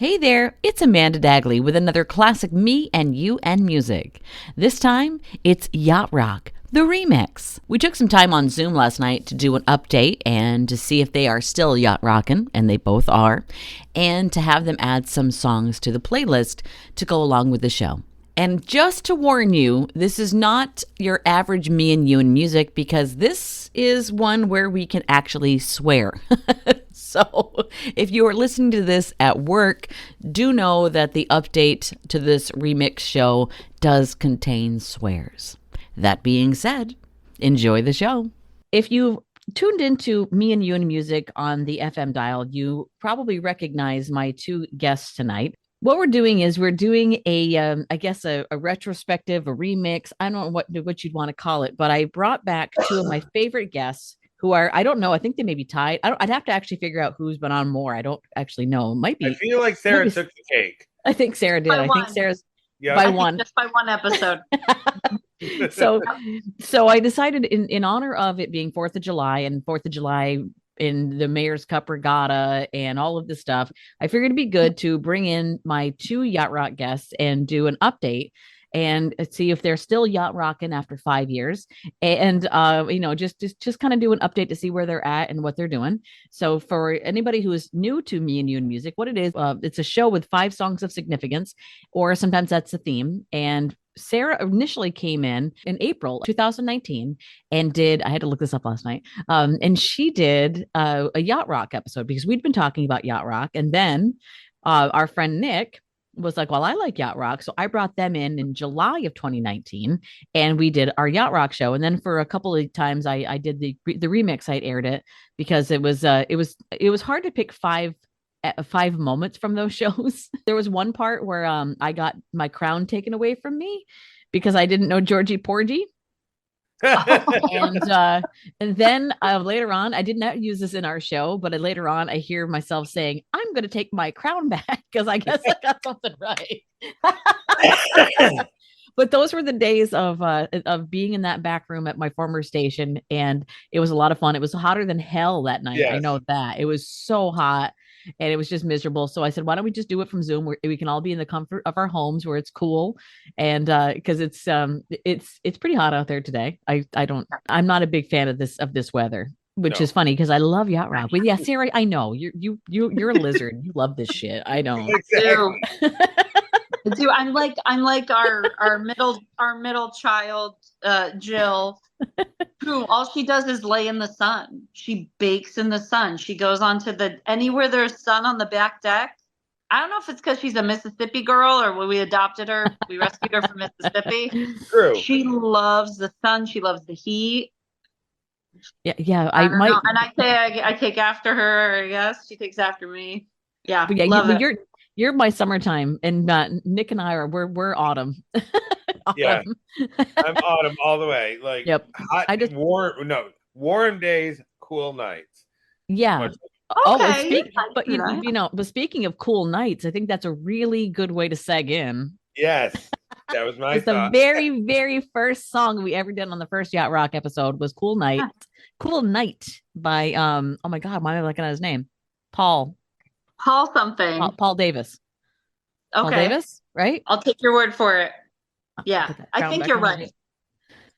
Hey there, it's Amanda Dagley with another classic Me and You and Music. This time, it's Yacht Rock, the remix. We took some time on Zoom last night to do an update and to see if they are still yacht rockin', and they both are, and to have them add some songs to the playlist to go along with the show. And just to warn you, this is not your average Me and You and Music because this is one where we can actually swear. So if you are listening to this at work, do know that the update to this remix show does contain swears. That being said, enjoy the show. If you tuned into Me and You and Music on the FM dial, you probably recognize my two guests tonight. What we're doing is we're doing I guess a retrospective, a remix. I don't know what you'd want to call it, but I brought back two of my favorite guests who are, I don't know, I think they may be tied. I'd have to actually figure out who's been on more. I don't actually know. It might be. I feel like Sarah took the cake. I think Sarah did. By I one. think Sarah's Yeah. by I think one. just by one episode. So I decided in honor of it being 4th of July and 4th of July in the Mayor's Cup Regatta and all of this stuff, I figured it'd be good to bring in my two Yacht Rock guests and do an update and see if they're still yacht rocking after 5 years, and just kind of do an update to see where they're at and what they're doing. So for anybody who is new to Me and You and Music, what it is, it's a show with 5 songs of significance, or sometimes that's the theme. And Sarah initially came in April 2019 and I had to look this up last night, and she did a yacht rock episode because we'd been talking about yacht rock, and then our friend Nick was like, well, I like yacht rock. So I brought them in July of 2019 and we did our yacht rock show. And then for a couple of times I did the remix. I aired it because it was hard to pick five moments from those shows. There was one part where I got my crown taken away from me because I didn't know Georgie Porgy. And then later on, I did not use this in our show, but later on I hear myself saying, I'm going to take my crown back because I guess I got something right. But those were the days of being in that back room at my former station, and it was a lot of fun. It was hotter than hell that night. Yes. I know that. It was so hot and it was just miserable. So I said, why don't we just do it from Zoom where we can all be in the comfort of our homes where it's cool. And because it's pretty hot out there today. I'm not a big fan of this weather, which is funny because I love yacht rock. But yeah, Sarah, I know you're a lizard. You love this shit. I know. Exactly. Dude, I'm like our middle child, Jill, who all she does is lay in the sun. She bakes in the sun. She goes onto anywhere there's sun on the back deck. I don't know if it's because she's a Mississippi girl or when we adopted her, we rescued her from Mississippi. True. She loves the sun. She loves the heat. Yeah. I don't know. And I take after her. I guess she takes after me. Yeah. Love it. You're my summertime, and Nick and I we're autumn. Autumn. Yeah, I'm autumn all the way. Like, yep. Hot, warm days, cool nights. Yeah. Okay. But speaking of cool nights, I think that's a really good way to seg in. Yes, that was my thought. The very, very first song we ever did on the first Yacht Rock episode was "Cool Night." "Cool Night" by oh my God, why am I looking at his name? Paul something. Paul Davis. Okay. Paul Davis, right? I'll take your word for it. Yeah, I think you're right.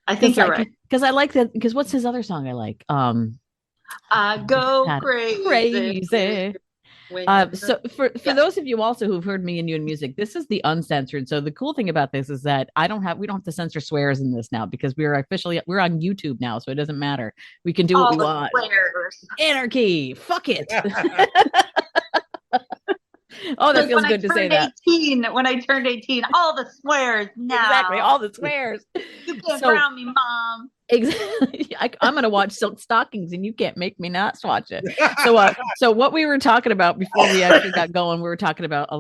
I think you're right. Because I like that. Because what's his other song I like? I go crazy. So for those of you also who've heard Me and You and Music, this is the uncensored. So the cool thing about this is that we don't have to censor swears in this now because we're on YouTube now, so it doesn't matter. We can do what we want. Swears. Anarchy. Fuck it. Oh, that feels good to say that. When I turned 18, all the swears now. Exactly, all the swears. You can't drown me, Mom. Exactly. I'm going to watch Silk Stockings, and you can't make me not watch it. So what we were talking about before we actually got going, we were talking about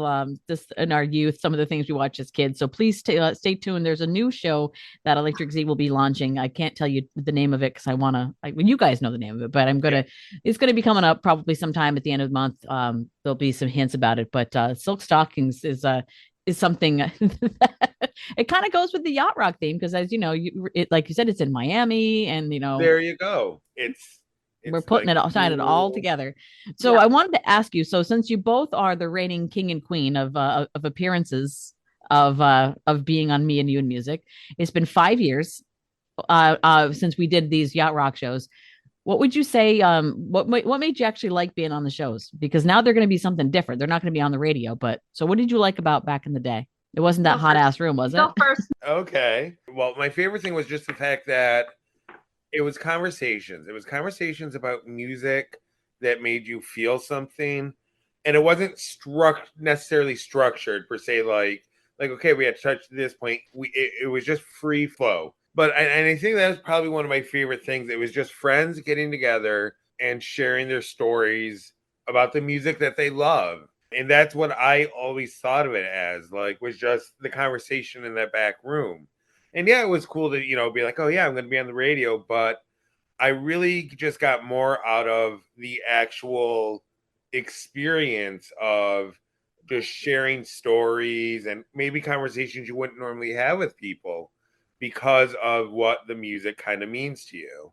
just in our youth, some of the things we watched as kids. So please stay tuned. There's a new show that Electric Z will be launching. I can't tell you the name of it because you guys know the name of it, but it's going to be coming up probably sometime at the end of the month. There'll be some hints about it, but Silk Stockings is something that it kind of goes with the yacht rock theme because, as you know, like you said, it's in Miami, and there you go. It's We're It's putting like it all, tying it all cool. together. So I wanted to ask you. So since you both are the reigning king and queen of appearances of being on Me and You and Music, it's been 5 years since we did these yacht rock shows. What would you say? What made you actually like being on the shows? Because now they're going to be something different. They're not going to be on the radio. But so, what did you like about back in the day? It wasn't that Go hot first. ass room, was it? Go first. Okay. Well, my favorite thing was just the fact that it was conversations. It was conversations about music that made you feel something, and it wasn't necessarily structured per se. Like okay, we had touched this point. It was just free flow. But and I think that was probably one of my favorite things. It was just friends getting together and sharing their stories about the music that they love. And that's what I always thought of it as, like, was just the conversation in that back room. And yeah, it was cool to, be like, oh yeah, I'm going to be on the radio. But I really just got more out of the actual experience of just sharing stories and maybe conversations you wouldn't normally have with people because of what the music kind of means to you.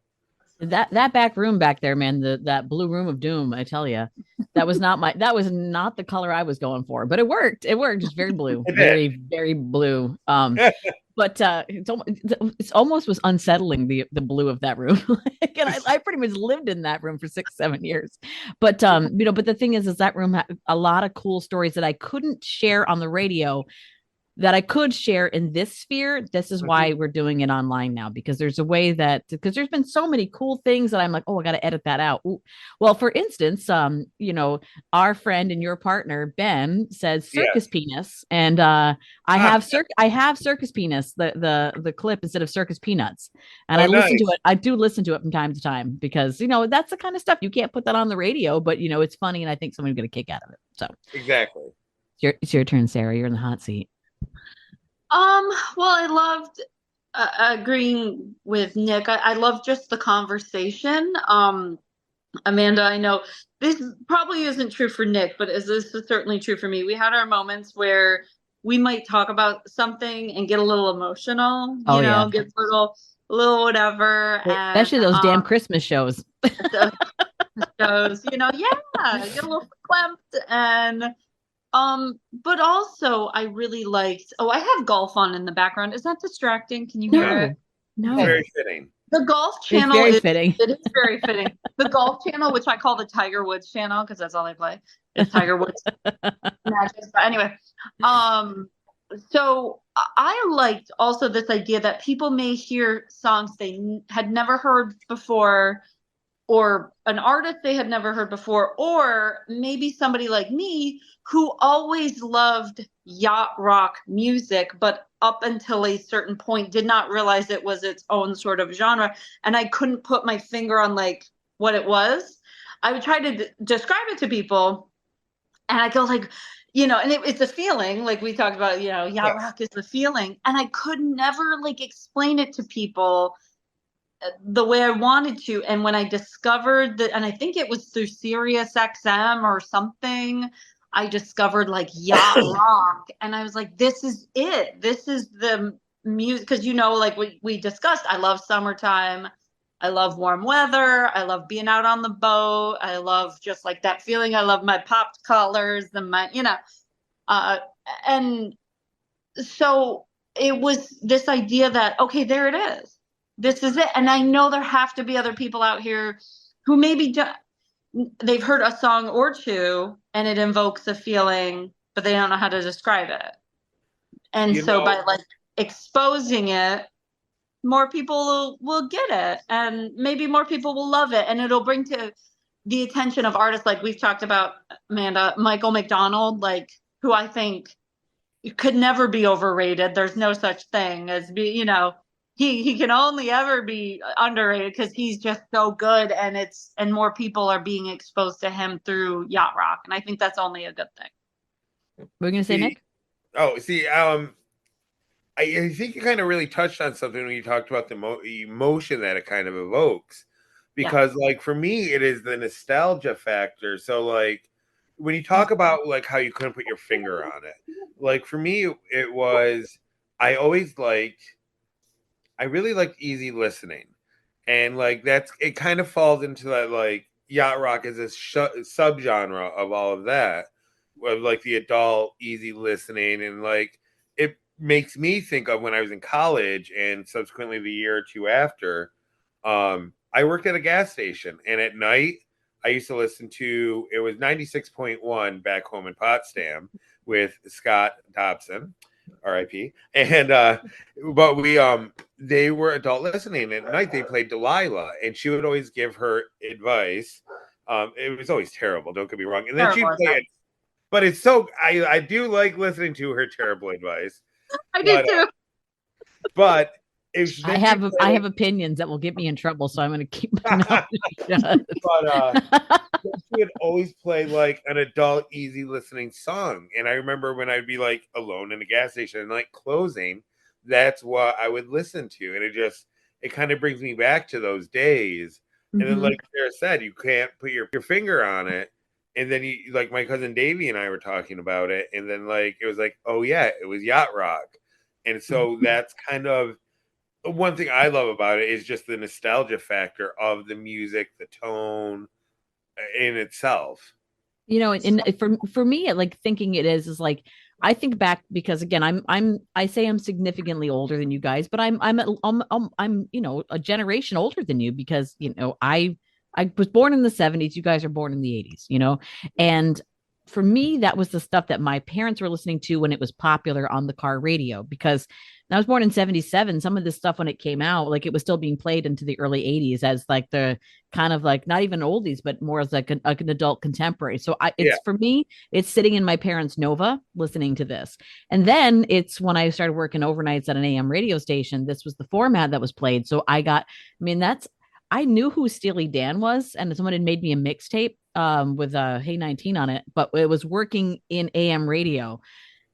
That back room back there, man, that blue room of doom, I tell you, that was not the color I was going for, but it worked. It worked. It's very blue, It very did. very blue. But it's almost was unsettling the blue of that room. Like, and I pretty much lived in that room for 6 7 years. But but the thing is that room had a lot of cool stories that I couldn't share on the radio that I could share in this sphere. This is why we're doing it online now, because there's a way that, because there's been so many cool things that I'm like, oh, I got to edit that out. Ooh. Well, for instance, our friend and your partner Ben says circus Yes. penis, and I have circus penis, the clip instead of circus peanuts, and Oh, I listen to nice. it. I do listen to it from time to time because that's the kind of stuff you can't put that on the radio, but it's funny, and I think someone's gonna kick out of it. So Exactly. it's your turn, Sarah. You're in the hot seat. Well, I loved agreeing with Nick. I love just the conversation. Amanda, I know this probably isn't true for Nick, but this is certainly true for me. We had our moments where we might talk about something and get a little emotional, Oh yeah. get a little whatever, and Especially those damn Christmas shows. the shows, get a little clamped and but also I really liked, oh, I have golf on in the background. Is that distracting? Can you hear it? No, It's Okay. very fitting. The golf it's channel very is fitting. it is very fitting. The golf channel, which I call the Tiger Woods channel because that's all they play, is Tiger Woods matches. But anyway, so I liked also this idea that people may hear songs they had never heard before, or an artist they had never heard before, or maybe somebody like me who always loved yacht rock music, but up until a certain point did not realize it was its own sort of genre. And I couldn't put my finger on like what it was. I would try to describe it to people, and I go like, and it's a feeling, like we talked about, yacht rock is the feeling. And I could never like explain it to people the way I wanted to. And when I discovered that, and I think it was through Sirius XM or something, I discovered like yacht rock, and I was like, this is it. This is the music. Because like we discussed, I love summertime. I love warm weather. I love being out on the boat. I love just like that feeling. I love my popped colors and my, and so it was this idea that, okay, there it is. This is it. And I know there have to be other people out here who maybe they've heard a song or two and it invokes a feeling, but they don't know how to describe it. And so by like exposing it, more people will get it, and maybe more people will love it, and it'll bring to the attention of artists like we've talked about, Amanda, Michael McDonald, like, who I think could never be overrated. There's no such thing as he can only ever be underrated because he's just so good, and more people are being exposed to him through yacht rock, and I think that's only a good thing. What are you gonna say, Nick? I think you kind of really touched on something when you talked about the emotion that it kind of evokes, because like for me, it is the nostalgia factor. So like when you talk about like how you couldn't put your finger on it, like for me, it was, I really liked easy listening. and like it kind of falls into that, like yacht rock is a subgenre of all of that, of like the adult easy listening, and like it makes me think of when I was in college and subsequently the year or two after. I worked at a gas station, and at night I used to listen to, it was 96.1 back home in Potsdam with Scott Dobson, RIP. And but they were adult listening. At night they played Delilah, and she would always give her advice. It was always terrible, don't get me wrong. And then she'd play it, but it's so I do like listening to her terrible advice. I do too. But if I have opinions that will get me in trouble, so I'm going to keep my mouth shut. But she would always play like an adult easy listening song, and I remember when I'd be like alone in a gas station and like closing, that's what I would listen to, and it kind of brings me back to those days. Mm-hmm. And then, like Sarah said, you can't put your finger on it, and then you, like my cousin Davey and I were talking about it, and then like it was like, oh yeah, it was yacht rock, and so that's kind of one thing I love about it, is just the nostalgia factor of the music, the tone in itself. You know, and for me, like thinking it is like, I think back because again, I say I'm significantly older than you guys, but I'm you know, a generation older than you, because you know I was born in the 70s, you guys are born in the 80s, you know, and for me that was the stuff that my parents were listening to when it was popular on the car radio, because I was born in 77. Some of this stuff when it came out, like it was still being played into the early 80s as like the kind of like not even oldies, but more as like an adult contemporary. So for me, it's sitting in my parents' Nova listening to this. And then it's when I started working overnights at an AM radio station, this was the format that was played. So I knew who Steely Dan was, and someone had made me a mixtape with Hey 19 on it, but it was working in AM radio,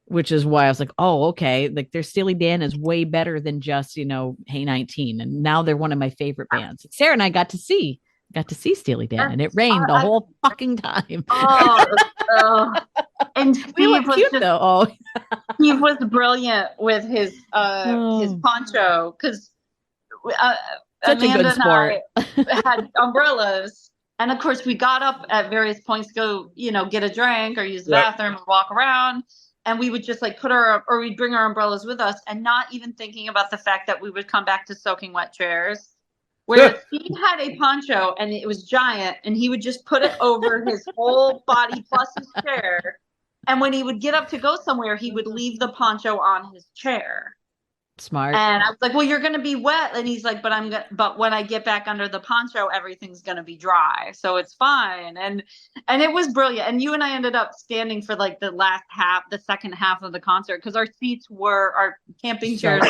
which is why I was like, oh, okay. Like their Steely Dan is way better than just, you know, Hey 19. And now they're one of my favorite bands. Sarah and I got to see Steely Dan, and it rained the whole fucking time. And Steve was cute, though. Oh. Steve was brilliant with his poncho, because Amanda and I had umbrellas. And of course, we got up at various points to go, you know, get a drink or use the bathroom or walk around. And we would just like we'd bring our umbrellas with us, and not even thinking about the fact that we would come back to soaking wet chairs. Whereas he had a poncho and it was giant, and he would just put it over his whole body plus his chair. And when he would get up to go somewhere, he would leave the poncho on his chair. Smart. And I was like, well, you're going to be wet. And he's like, but when I get back under the poncho, everything's going to be dry. So it's fine. And it was brilliant. And you and I ended up standing for like the second half of the concert, because our camping chairs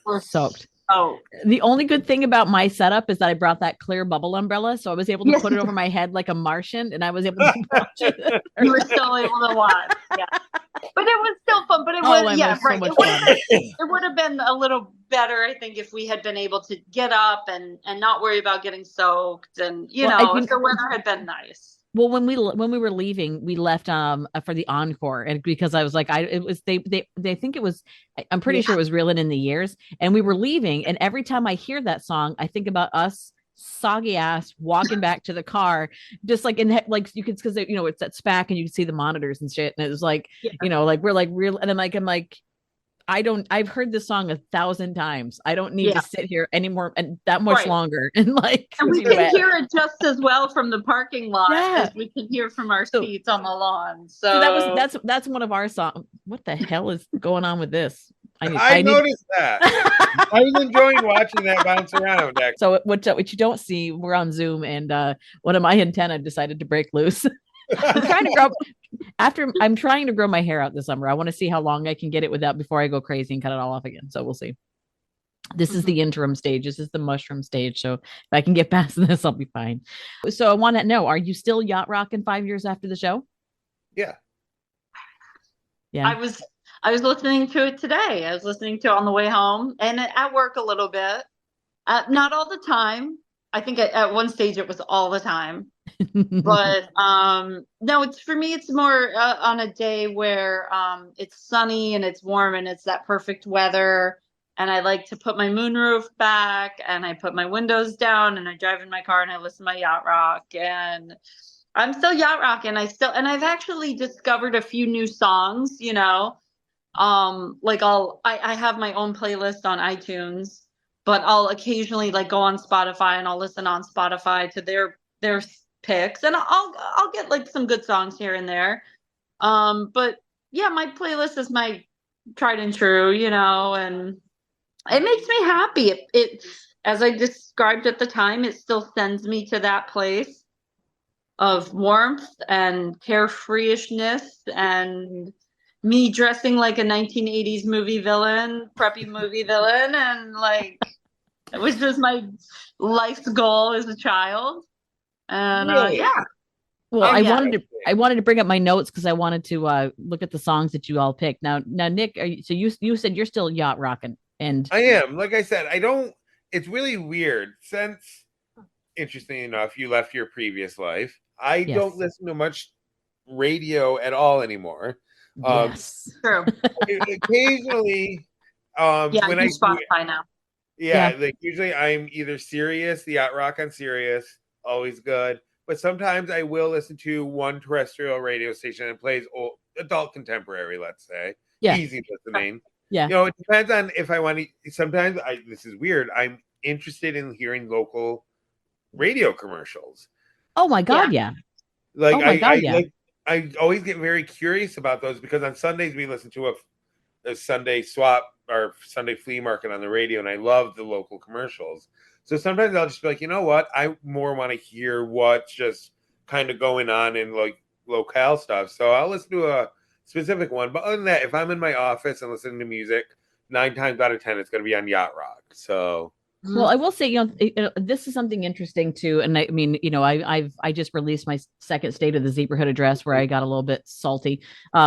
were soaked. Oh, the only good thing about my setup is that I brought that clear bubble umbrella, so I was able to put it over my head like a Martian, and I was able to watch it. You were still able to watch, yeah. But it was still fun. But it was, right. It would have been a little better, I think, if we had been able to get up and not worry about getting soaked, and if the weather had been nice. Well, when we were leaving, we left for the encore, and because I was like, they think it was, I'm pretty sure it was Reelin' in the Years, and we were leaving, and every time I hear that song, I think about us soggy ass walking back to the car, just like like you could, because it's at SPAC and you can see the monitors and shit, and it was like like we're like real, and I'm like. I've heard this song 1,000 times. I don't need to sit here anymore and that much longer. And we can hear it just as well from the parking lot as we can hear from our seats on the lawn. So that's one of our songs. What the hell is going on with this? I noticed that. I was enjoying watching that bounce around. Actually. So what you don't see, we're on Zoom, and one of my antenna decided to break loose. I'm trying to grow my hair out this summer. I want to see how long I can get it without before I go crazy and cut it all off again. So we'll see. This is the interim stage. This is the mushroom stage. So if I can get past this, I'll be fine. So I want to know, are you still yacht rocking 5 years after the show? Yeah. Yeah. I was listening to it today. I was listening to it on the way home and at work a little bit. Not all the time. I think at one stage it was all the time. But no, it's for me, it's more on a day where it's sunny and it's warm and it's that perfect weather, and I like to put my moonroof back, and I put my windows down, and I drive in my car and I listen to my yacht rock, and I'm still yacht rocking. And I've actually discovered a few new songs, you know. Like I have my own playlist on iTunes, but I'll occasionally like go on Spotify and I'll listen on Spotify to their picks, and I'll get like some good songs here and there. But yeah, my playlist is my tried and true, you know, and it makes me happy. It as I described at the time, it still sends me to that place of warmth and carefreeishness and me dressing like a 1980s movie villain, preppy movie villain, and like it was just my life's goal as a child. And Really? yeah. Well, Oh, I yeah. wanted to bring up my notes because I wanted to look at the songs that you all picked. Now, Nick, you said you're still yacht rocking, and I am. Like I said, I don't. It's really weird since, interestingly enough, you left your previous life. I yes, don't listen to much radio at all anymore. yes, True. Occasionally, Yeah, when I I use do, Spotify now. yeah, Yeah. like usually I'm either Sirius, the Yacht Rock on Sirius, always good. But sometimes I will listen to one terrestrial radio station that plays adult contemporary, let's say, yeah, easy listening. yeah. You know, it depends on if I want to. Sometimes this is weird. I'm interested in hearing local radio commercials. Oh my God, yeah. Like Oh my God, yeah. I always get very curious about those because on Sundays we listen to a Sunday swap or Sunday flea market on the radio, and I love the local commercials. So sometimes I'll just be like, you know what? I more want to hear what's just kind of going on in like locale stuff. So I'll listen to a specific one. But other than that, if I'm in my office and listening to music, 9 times out of 10, it's going to be on Yacht Rock. So Well, I will say, this is something interesting too. And I mean, I just released my second State of the Zebrahood address where I got a little bit salty.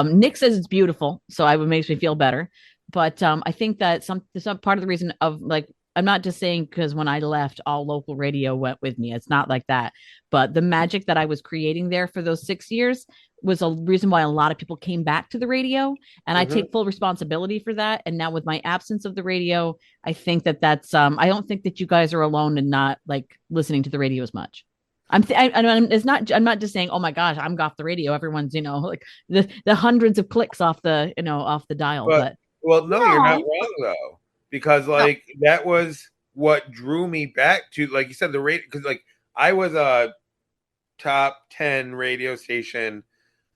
Nick says it's beautiful, so it makes me feel better. But I think that some part of the reason of like I'm not just saying because when I left, all local radio went with me. It's not like that. But the magic that I was creating there for those 6 years was a reason why a lot of people came back to the radio. And I take full responsibility for that. And now with my absence of the radio, I think that that's I don't think that you guys are alone in not like listening to the radio as much. It's not I'm not just saying, oh my gosh, I'm off the radio. Everyone's, like the hundreds of clicks off the, off the dial. But well, no, you're not No. wrong though, because like that was what drew me back to, like you said, the radio. Because like I was a top 10 radio station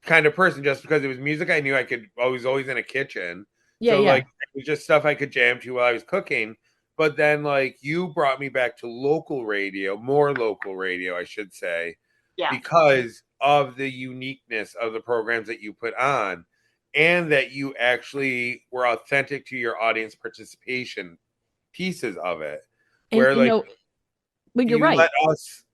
kind of person just because it was music I knew I was always in a kitchen. yeah, So yeah. like it was just stuff I could jam to while I was cooking. But then like you brought me back to more local radio, I should say, Yeah. because of the uniqueness of the programs that you put on, and that you actually were authentic to your audience participation pieces of it. And Where like but you're you right. let us,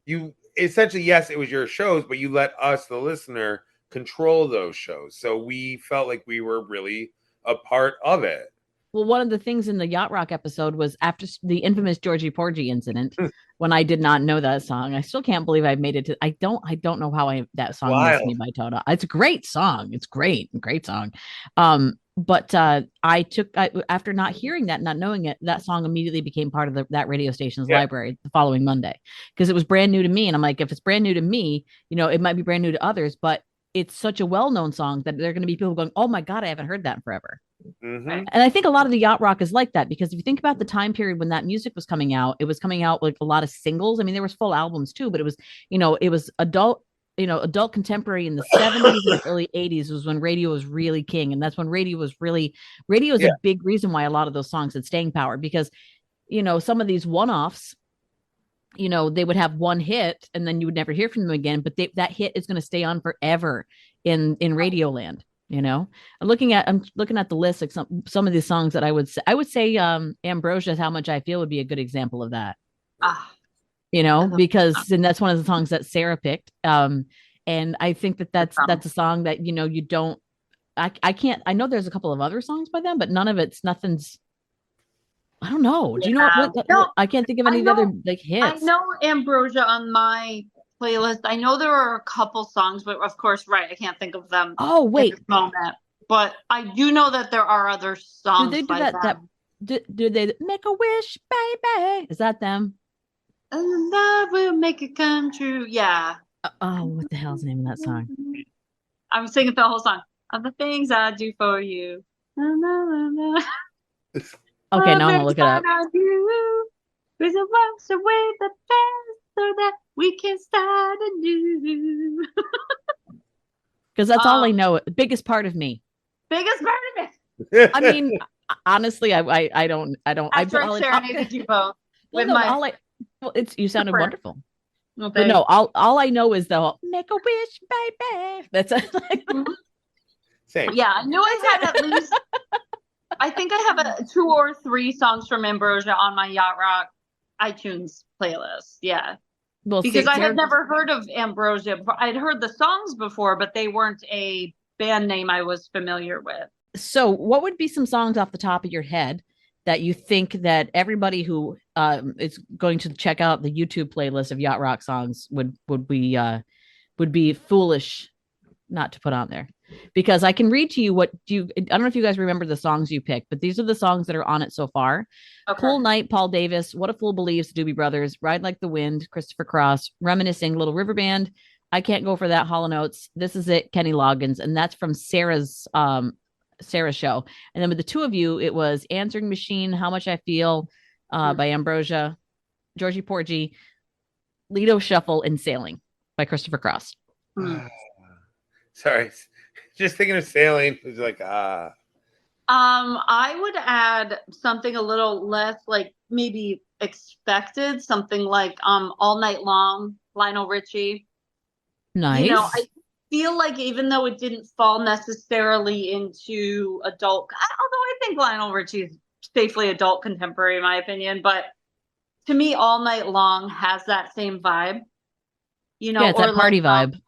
you essentially, yes, it was your shows, but you let us, the listener, control those shows. So we felt like we were really a part of it. Well, one of the things in the Yacht Rock episode was after the infamous Georgie Porgy incident, when I did not know that song. I still can't believe I made it to. I don't know how that song missed me by Toto. It's a great song. It's great song. But after not hearing that, not knowing it, that song immediately became part of that radio station's library the following Monday because it was brand new to me. And I'm like, if it's brand new to me, it might be brand new to others, but it's such a well-known song that there are going to be people going, oh my God, I haven't heard that in forever. And I think a lot of the yacht rock is like that because if you think about the time period when that music was coming out, it was coming out like a lot of singles. I mean, there was full albums too, but it was, it was adult contemporary in the 70s and early 80s was when radio was really king. And that's when radio is a big reason why a lot of those songs had staying power because, some of these one-offs, they would have one hit and then you would never hear from them again, but that hit is going to stay on forever in radio land. I'm looking at the list, like some of these songs that I would say Ambrosia, How Much I Feel would be a good example of that. Because and that's one of the songs that Sarah picked. And I think that's a song that, you don't, I know there's a couple of other songs by them, but nothing's, I don't know. Do you know what I can't think of any other like hits. I know Ambrosia on my playlist. I know there are a couple songs, but of course, right, I can't think of them. Oh wait, at this moment. But I do know that there are other songs. Did they do that do they make a wish, baby? Is that them? And love will make it come true. Yeah. Oh, what the hell's the name of that song? I'm singing the whole song. Of the things I do for you. Okay, now I'm gonna look it up. There's a wash away the past so that we can start anew. Because that's all I know. Biggest part of me. Biggest part of it. I mean, honestly, I don't. After I serenaded you both Well, with no, my. you sounded wonderful. Well, But no, all I know is the make a wish, baby. That's like Same. Yeah, I knew I had at least. I think I have 2 or 3 songs from Ambrosia on my Yacht Rock iTunes playlist. Yeah, well, because I had never heard of Ambrosia before. I'd heard the songs before, but they weren't a band name I was familiar with. So, what would be some songs off the top of your head that you think that everybody who is going to check out the YouTube playlist of Yacht Rock songs would be foolish not to put on there? Because I can read to you I don't know if you guys remember the songs you picked, but these are the songs that are on it so far. Okay. Cool Night, Paul Davis, What a Fool Believes, Doobie Brothers, Ride Like the Wind, Christopher Cross, Reminiscing, Little River Band, I Can't Go for That, Hall & Oates, This Is It, Kenny Loggins, and that's from Sarah's show. And then with the two of you, it was Answering Machine, How Much I Feel by Ambrosia, Georgie Porgy, Lido Shuffle, and Sailing by Christopher Cross. Sorry, just thinking of Sailing. It was like I would add something a little less like maybe expected, something like All Night Long, Lionel Richie. Nice. You know, I feel like even though it didn't fall necessarily into adult, although I think Lionel Richie is safely adult contemporary in my opinion, but to me, All Night Long has that same vibe. You know, yeah, it's or that party vibe.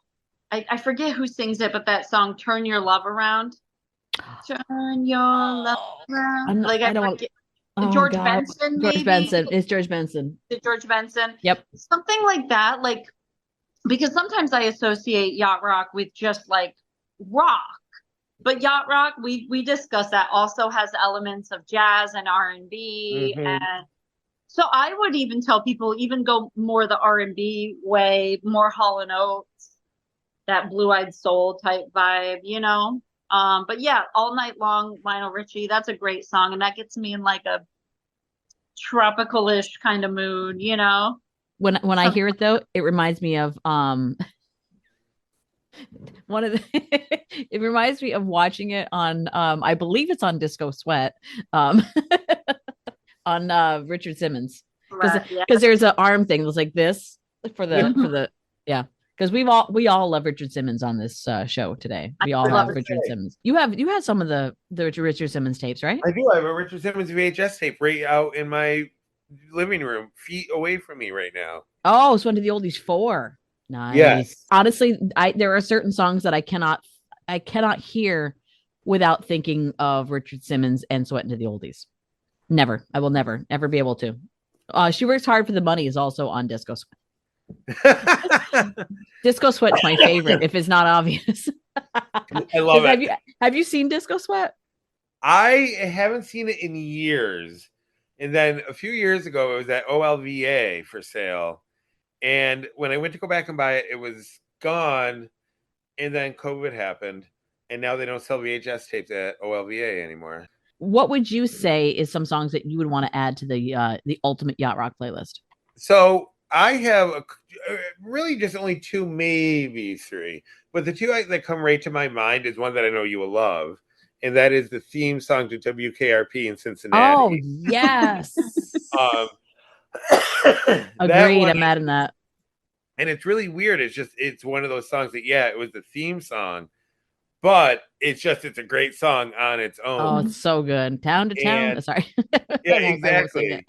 I forget who sings it, but that song "Turn Your Love Around." Turn your love around. I don't forget. George Benson, maybe. George Benson. It's George Benson. George Benson. Yep. Something like that. Like, because sometimes I associate Yacht Rock with just like rock. But Yacht Rock, we discussed that, also has elements of jazz and R&B. And so I would even tell people, even go more the R&B way, more Hall & Oates, that Blue-Eyed Soul type vibe, you know? But yeah, All Night Long, Lionel Richie, that's a great song. And that gets me in like a tropical-ish kind of mood, you know? When I hear it though, it reminds me of one of the it reminds me of watching it on I believe it's on Disco Sweat on Richard Simmons, because there's an arm thing that's like this for the yeah, because we all love Richard Simmons on this show today. We all have Richard Simmons. You have some of the Richard Simmons tapes, right? I do. I have a Richard Simmons VHS tape right out in my living room, feet away from me right now. Oh, it's one of the oldies 4. Nice. Yes. Honestly, there are certain songs that I cannot hear without thinking of Richard Simmons and Sweat into the Oldies. Never. I will never, ever be able to. She Works Hard for the Money is also on Disco Sweat. Disco Sweat's my favorite, if it's not obvious. I love it. Have you seen Disco Sweat? I haven't seen it in years. And then a few years ago, it was at OLVA for sale. And when I went to go back and buy it, it was gone. And then COVID happened. And now they don't sell VHS tapes at OLVA anymore. What would you say is some songs that you would want to add to the Ultimate Yacht Rock playlist? So I have really just only 2, maybe 3. But the 2 that come right to my mind is one that I know you will love. And that is the theme song to WKRP in Cincinnati. Oh, yes. Agreed. I'm mad in that. And it's really weird. It's one of those songs that, yeah, it was the theme song, but it's a great song on its own. Oh, it's so good. Town to Town. Sorry. Yeah, exactly.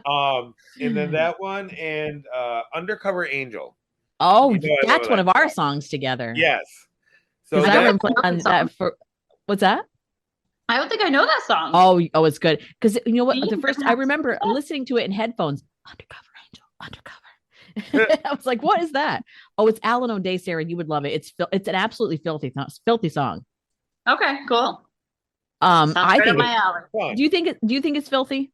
And then that one and Undercover Angel. Oh, that's one of our songs together. Yes. So I remember on that for what's that? I don't think I know that song. Oh, it's good. Because you know what? The first I remember listening to it in headphones. Undercover Angel, Undercover. I was like, "What is that?" Oh, it's Alan O'Day, Sarah. You would love it. It's an absolutely filthy song. Okay, cool. Sounds I right up think my alley. Fun. do you think it's filthy?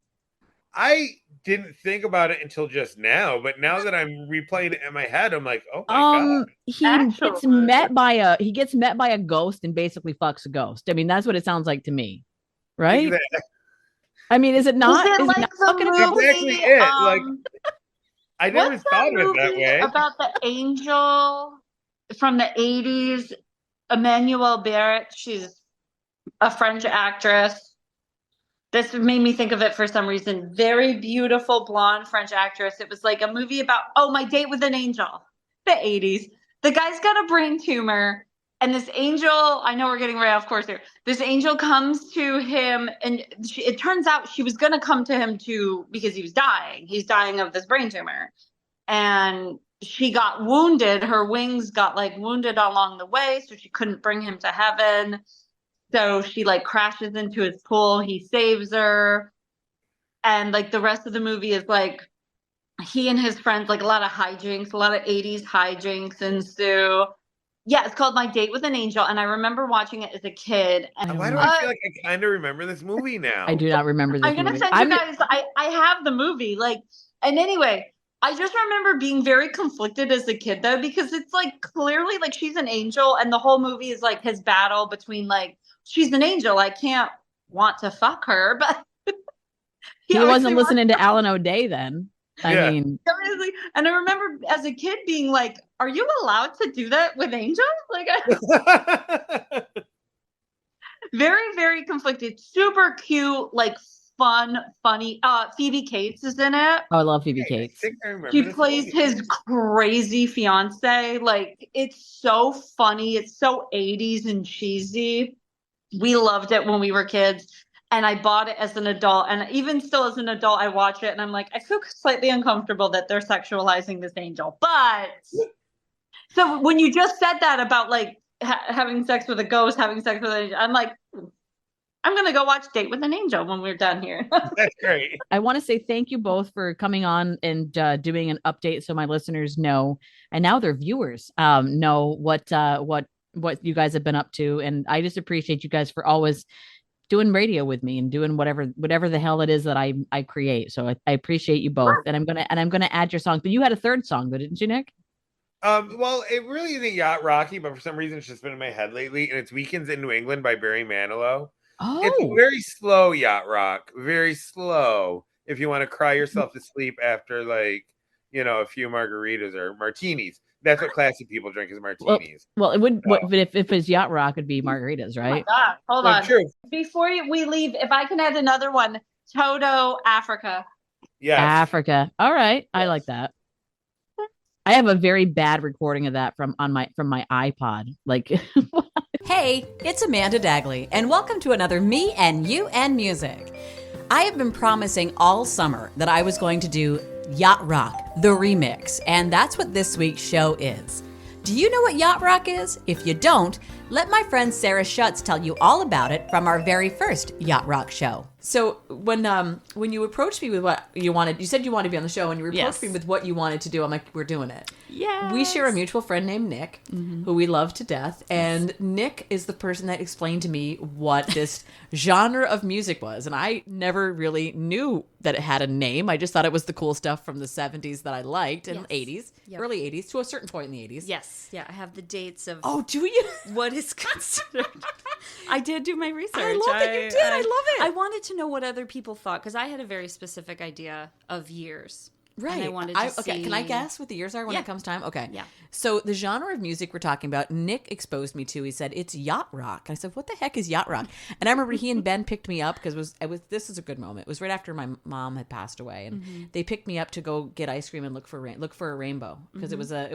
I didn't think about it until just now, but now that I'm replaying it in my head, I'm like, oh my god. Actually, he gets met by a ghost and basically fucks a ghost. I mean, that's what it sounds like to me, right? Exactly, I mean, is it is not? it Is it like not fucking a the ghost? exactly movie? it. Like, I never What's that thought of it that movie way. about the angel from the 80s? Emmanuelle Barrett. She's a French actress. This made me think of it for some reason. Very beautiful blonde French actress. It was like a movie about, My Date with an Angel, the 80s. The guy's got a brain tumor, and this angel, I know we're getting way off course here. This angel comes to him, and it turns out she was going to come to him because he was dying. He's dying of this brain tumor. And she got wounded. Her wings got like wounded along the way, so she couldn't bring him to heaven. So she like crashes into his pool. He saves her. And like the rest of the movie is like he and his friends, like a lot of hijinks, a lot of 80s hijinks ensue. Yeah, it's called My Date with an Angel. And I remember watching it as a kid. And Why do I feel like I kind of remember this movie now? I do not remember this I'm gonna movie. send you guys. I have the movie. Like, and anyway, I just remember being very conflicted as a kid though, because it's like clearly like she's an angel, and the whole movie is like his battle between like she's an angel. I can't want to fuck her, but he wasn't listening to Alan O'Day then. I Yeah. mean, and I remember as a kid being like, "Are you allowed to do that with angels?" Like, very, very conflicted. Super cute, like fun, funny. Phoebe Cates is in it. oh, I love Phoebe I Cates. think I remember She this plays movie. his crazy fiance. Like, it's so funny. It's so 80s and cheesy. We loved it when we were kids. And I bought it as an adult. And even still as an adult, I watch it and I'm like, I feel slightly uncomfortable that they're sexualizing this angel. But so when you just said that about like having sex with a ghost, having sex with an angel, I'm like, I'm going to go watch Date with an Angel when we're done here. That's great. I want to say thank you both for coming on and doing an update so my listeners know, and now their viewers know what you guys have been up to. And I just appreciate you guys for always doing radio with me and doing whatever the hell it is that I create. So I appreciate you both. And I'm gonna add your song. But you had a third song, though, didn't you, Nick? Well, it really isn't Yacht Rocky, but for some reason it's just been in my head lately, and it's Weekends in New England by Barry Manilow. It's Oh, very slow yacht rock, very slow. If you want to cry yourself to sleep after like, a few margaritas or martinis. That's what classy people drink is martinis. well, it would. What if it's yacht rock, it'd be margaritas, Oh my right? God. Hold Well, on. true. Before we leave, if I can add another one, Toto, Africa. Yes. Africa. All right, I like that. I have a very bad recording of that from my iPod. Like, Hey, it's Amanda Dagley, and welcome to another Me and You and Music. I have been promising all summer that I was going to do Yacht Rock, the remix, and that's what this week's show is. Do you know what Yacht Rock is? If you don't, let my friend Sarah Schutz tell you all about it from our very first Yacht Rock show. So when you approached me with what you wanted, you said you wanted to be on the show, and you approached me with what you wanted to do. I'm like, we're doing it. Yeah. We share a mutual friend named Nick, who we love to death, and Nick is the person that explained to me what this genre of music was, and I never really knew that it had a name. I just thought it was the cool stuff from the 70s that I liked, and 80s, early 80s, to a certain point in the 80s. Yes. Yeah. I have the dates of Oh, do you? what is considered. I did do my research. I love that you did. I love it. I wanted to know what other people thought because I had a very specific idea of years. Right. And I wanted to see. Okay, can I guess what the years are when Yeah. it comes time? Okay. Yeah. So the genre of music we're talking about, Nick exposed me to. He said, it's yacht rock. And I said, what the heck is yacht rock? And I remember he and Ben picked me up because this is a good moment. It was right after my mom had passed away. And they picked me up to go get ice cream and look for a rainbow. Because it was one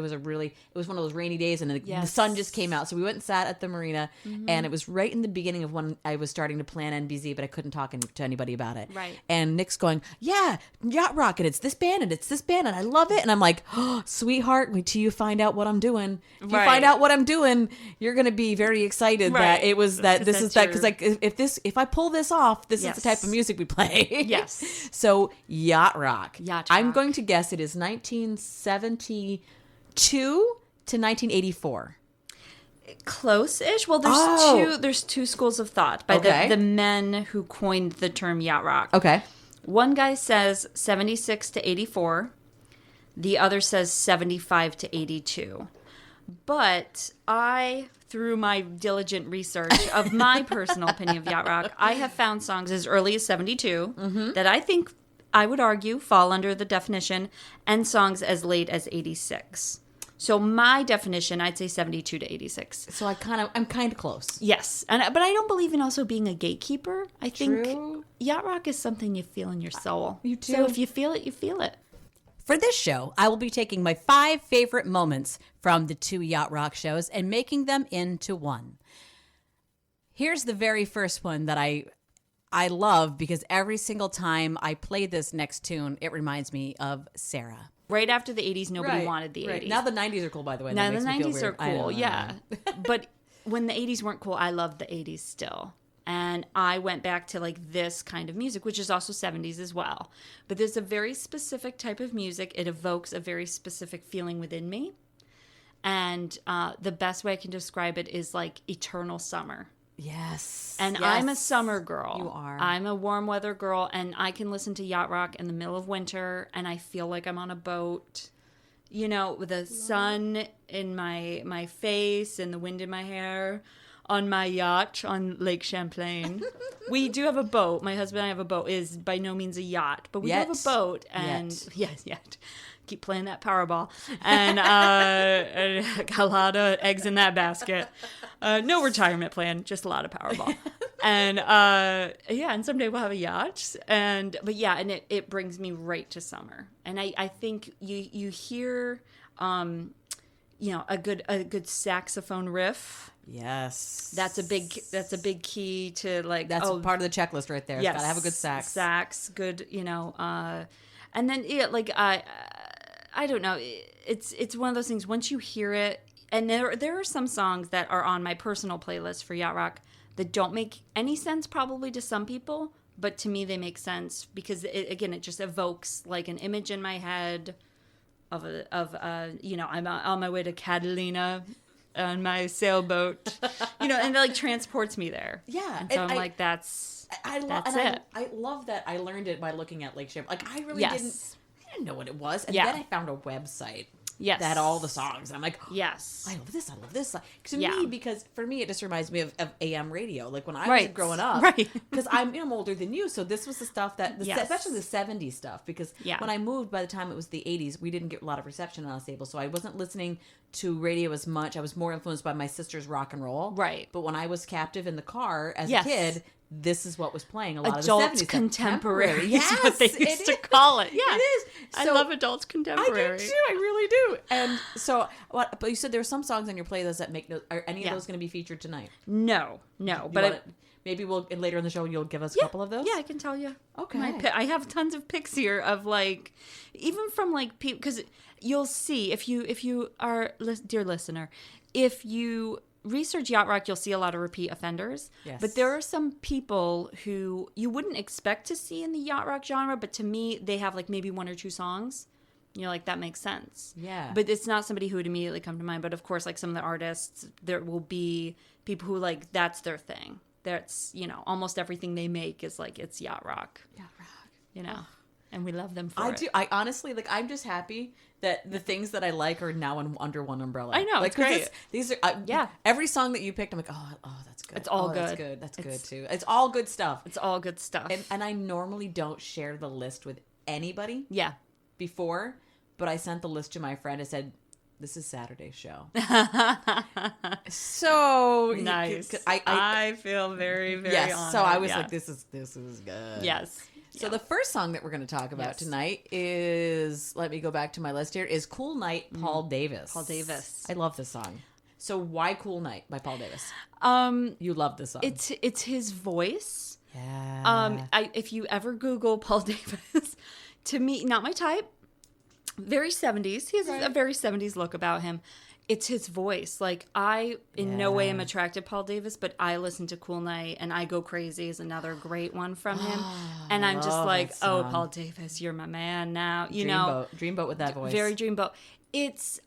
of those rainy days and the sun just came out. So we went and sat at the marina and it was right in the beginning of when I was starting to plan NBZ, but I couldn't talk to anybody about it. Right. And Nick's going, yeah, yacht rock, and it's this band and it's this band and I love it. And I'm like, oh, sweetheart, wait till you find out what I'm doing. If you Right. find out what I'm doing, you're going to be very excited that Right. it was that this Is is that that. Because true? like if I pull this off, this is the type of Yes. music we play. Yes. So yacht rock. Yacht I'm rock. going to guess it is 1972 to 1984. Close-ish. Well, there's two schools of thought by the men who coined the term yacht rock. Okay. One guy says 76 to 84. The other says 75 to 82. But I, through my diligent research of my personal opinion of yacht rock, I have found songs as early as 72 that I think, I would argue, fall under the definition, and songs as late as 86. So my definition, I'd say 72 to 86. So I'm kind of close. Yes, but I don't believe in also being a gatekeeper. I think True. yacht rock is something you feel in your soul. You do. So if you feel it, you feel it. For this show, I will be taking my 5 favorite moments from the 2 Yacht Rock shows and making them into one. Here's the very first one that I love because every single time I play this next tune, it reminds me of Sarah. Right after the 80s, nobody wanted the 80s. Now the 90s are cool, by the way. Now That the makes me feel 90s weird. are cool, yeah. But when the 80s weren't cool, I loved the 80s still. And I went back to like this kind of music, which is also 70s as well. But there's a very specific type of music. It evokes a very specific feeling within me. And the best way I can describe it is like eternal summer. Yes. And yes. I'm a summer girl. You are. I'm a warm weather girl, and I can listen to yacht rock in the middle of winter, and I feel like I'm on a boat, you know, with the sun in my face and the wind in my hair on my yacht on Lake Champlain. We do have a boat. My husband and I have a boat. It is by no means a yacht, but we do have a boat. And yes, keep playing that Powerball. And got a lot of eggs in that basket. No retirement plan, just a lot of Powerball. And and someday we'll have a yacht. And it brings me right to summer. And I think you hear a good saxophone riff. Yes. That's a big key to like that's part of the checklist right there. Yes, Gotta have a good sax. Sax, good, and then I don't know. It's one of those things. Once you hear it, and there are some songs that are on my personal playlist for yacht rock that don't make any sense probably to some people, but to me they make sense because it just evokes like an image in my head of I'm on my way to Catalina on my sailboat, and it like transports me there. Yeah, and so I'm like, that's it. I love that I learned it by looking at Lake Champlain. Like I really didn't know what it was, and then I found a website that had all the songs, and I'm like, yes, I love this. Because for me, it just reminds me of AM radio, like when I was growing up, right? Because I'm older than you, so this was the stuff that, especially the '70s stuff. Because when I moved, by the time it was the '80s, we didn't get a lot of reception on Stable, so I wasn't listening to radio as much. I was more influenced by my sister's rock and roll, right? But when I was captive in the car as a kid, this is what was playing a lot adult of the 70s. Contemporary. Yes, is what they used to call it. Yeah, it is. I love adult contemporary. I do too. I really do. And so, what? But you said there are some songs on your playlist that make no. Are any of those going to be featured tonight? No. But maybe we'll later in the show you'll give us a couple of those. Yeah, I can tell you. Okay. I have tons of picks here of like, even from like people, because you'll see if you are, dear listener, if you research yacht rock, you'll see a lot of repeat offenders. Yes. But there are some people who you wouldn't expect to see in the yacht rock genre, but to me, they have like maybe 1 or 2 songs. You're like, that makes sense. Yeah. But it's not somebody who would immediately come to mind. But of course, like some of the artists, there will be people who like, that's their thing. That's, almost everything they make is like, it's yacht rock. Yacht rock. And we love them for it. I do. I honestly, like, I'm just happy that the things that I like are now under one umbrella. I know, like, it's great. These are, every song that you picked, I'm like, oh, that's good. It's all good. That's good. That's good too. It's all good stuff. It's all good stuff. And I normally don't share the list with anybody. Yeah. Before, but I sent the list to my friend. I said, this is Saturday's show. So nice. I feel very, very honored. So I was like, this is good. Yes. So the first song that we're going to talk about tonight is, let me go back to my list here, is Cool Night, Paul Davis. Paul Davis. I love this song. So why Cool Night by Paul Davis? You love this song. It's his voice. Yeah. If you ever Google Paul Davis, to me, not my type. Very 70s. He has a very 70s look about him. It's his voice. Like, I in no way am attracted to Paul Davis, but I listen to Cool Night and I Go Crazy is another great one from him. And I'm just like, oh, Paul Davis, you're my man now. You know, Dreamboat with that voice. Very Dreamboat. It's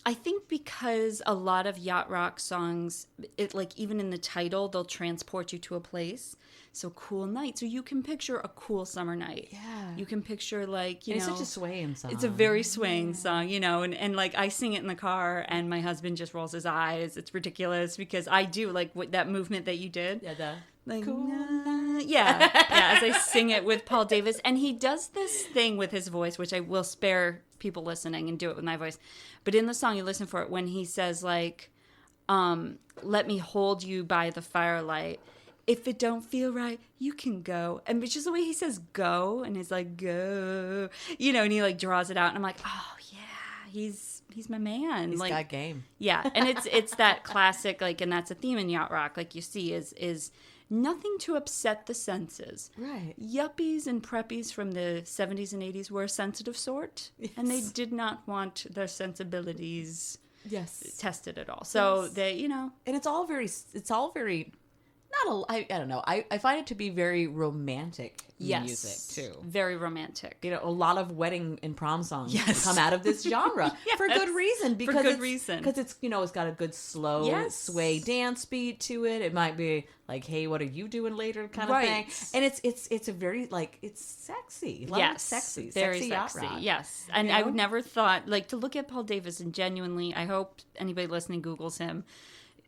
I think because a lot of yacht rock songs, it like even in the title, they'll transport you to a place. So cool night. So you can picture a cool summer night. Yeah. You can picture like, you It's know, such a swaying song. it's a very swaying song, you know, and like I sing it in the car and my husband just rolls his eyes. It's ridiculous because I do like that movement that you did. Yeah, the Like, cool yeah, as I sing it with Paul Davis. And he does this thing with his voice, which I will spare people listening and do it with my voice. But in the song, you listen for it when he says, like, let me hold you by the firelight. If it don't feel right, you can go. And it's just the way he says go, and he's like, go, you know, and he like draws it out. And I'm like, oh, yeah, he's my man. He's like, got game. yeah, and it's that classic, like, and that's a theme in yacht rock, like you see, is nothing to upset the senses. Right. Yuppies and preppies from the 70s and 80s were a sensitive sort, and they did not want their sensibilities Yes. tested at all. So Yes. they, you know, And it's all very not I don't know. I find it to be very romantic music too. very romantic. You know, a lot of wedding and prom songs Yes. come out of this genre for good reason. Because good reason. Because it's, you know, it's got a good slow Yes. sway dance beat to it. It might be like, hey, what are you doing later kind of Right. thing. And it's a very, like, it's sexy. A lot of it's sexy. Very sexy. Yacht sexy. rock. Yes. And You I know? would never thought, like, to look at Paul Davis and genuinely, I hope anybody listening Googles him,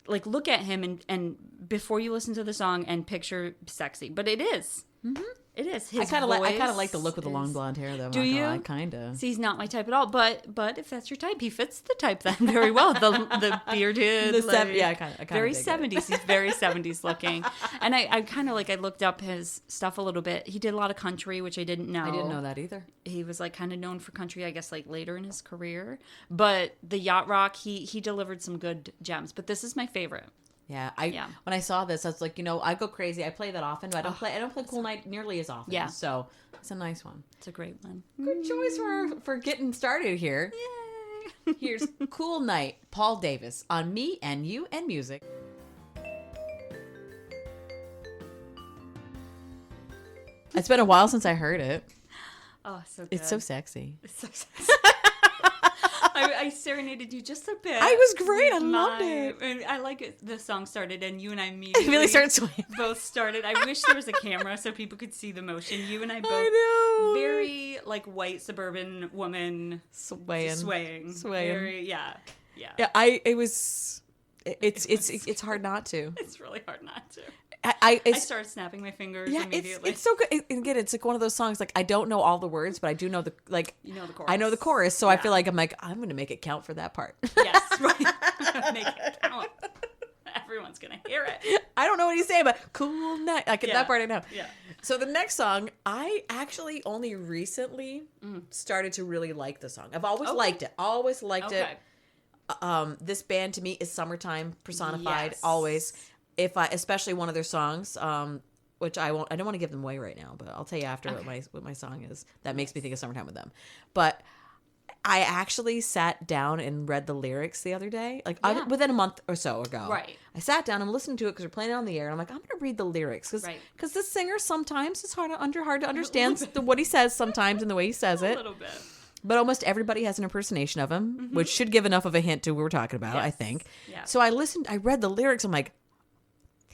like, look at him and before you listen to the song and picture sexy. But it is. Mm-hmm. It is. His I kind of voice like the look with the long is- blonde hair though. Do you? Kind of. See, he's not my type at all. But if that's your type, he fits the type then very well. The bearded, Yeah, I kind of very dig it. 70s. He's very 70s looking. And I kind of like, I looked up his stuff a little bit. He did a lot of country, which I didn't know. I didn't know that either. He was like kind of known for country, I guess, like later in his career. But the yacht rock, he delivered some good gems. But this is my favorite. Yeah, Yeah. when I saw this, I was like, you know, I go crazy. I play that often, but I don't play Cool Night nearly as often. Yeah. So it's a nice one. It's a great one. Good choice for getting started here. Yay! Here's Cool Night, Paul Davis on Me and You and Music. It's been a while since I heard it. Oh, so good. It's so sexy. It's so sexy. I serenaded you just a bit. I was great. I with loved it. And I like it. The song started, and you and I I immediately really started swaying. both started. I wish there was a camera so people could see the motion. You and I both I know. very like white suburban woman swaying. Very, yeah. Yeah, it's hard not to. It's really hard not to. I I started snapping my fingers immediately. it's so good. And again, it's like one of those songs. Like I don't know all the words, but I do know the You know the chorus. I know the chorus, so I Yeah. feel like I'm going to make it count for that part. Yes, right. Make it count. Everyone's gonna hear it. I don't know what he's saying, but cool night. Like Yeah. that part I know. Yeah. So the next song, I actually only recently started to really like the song. I've always liked it. Always liked Okay. it. This band to me is summertime personified. Yes. Always. Especially one of their songs, which I don't want to give them away right now, but I'll tell you after what my song is that makes me think of summertime with them. But I actually sat down and read the lyrics the other day, like within a month or so ago. Right. I sat down and listened to it because we're playing it on the air, and I'm like, I'm going to read the lyrics because this singer sometimes is hard to understand what he says sometimes and the way he says A it. little bit. But almost everybody has an impersonation of him, which should give enough of a hint to what we're talking about, I Yes. think. Yeah. So I read the lyrics. I'm like,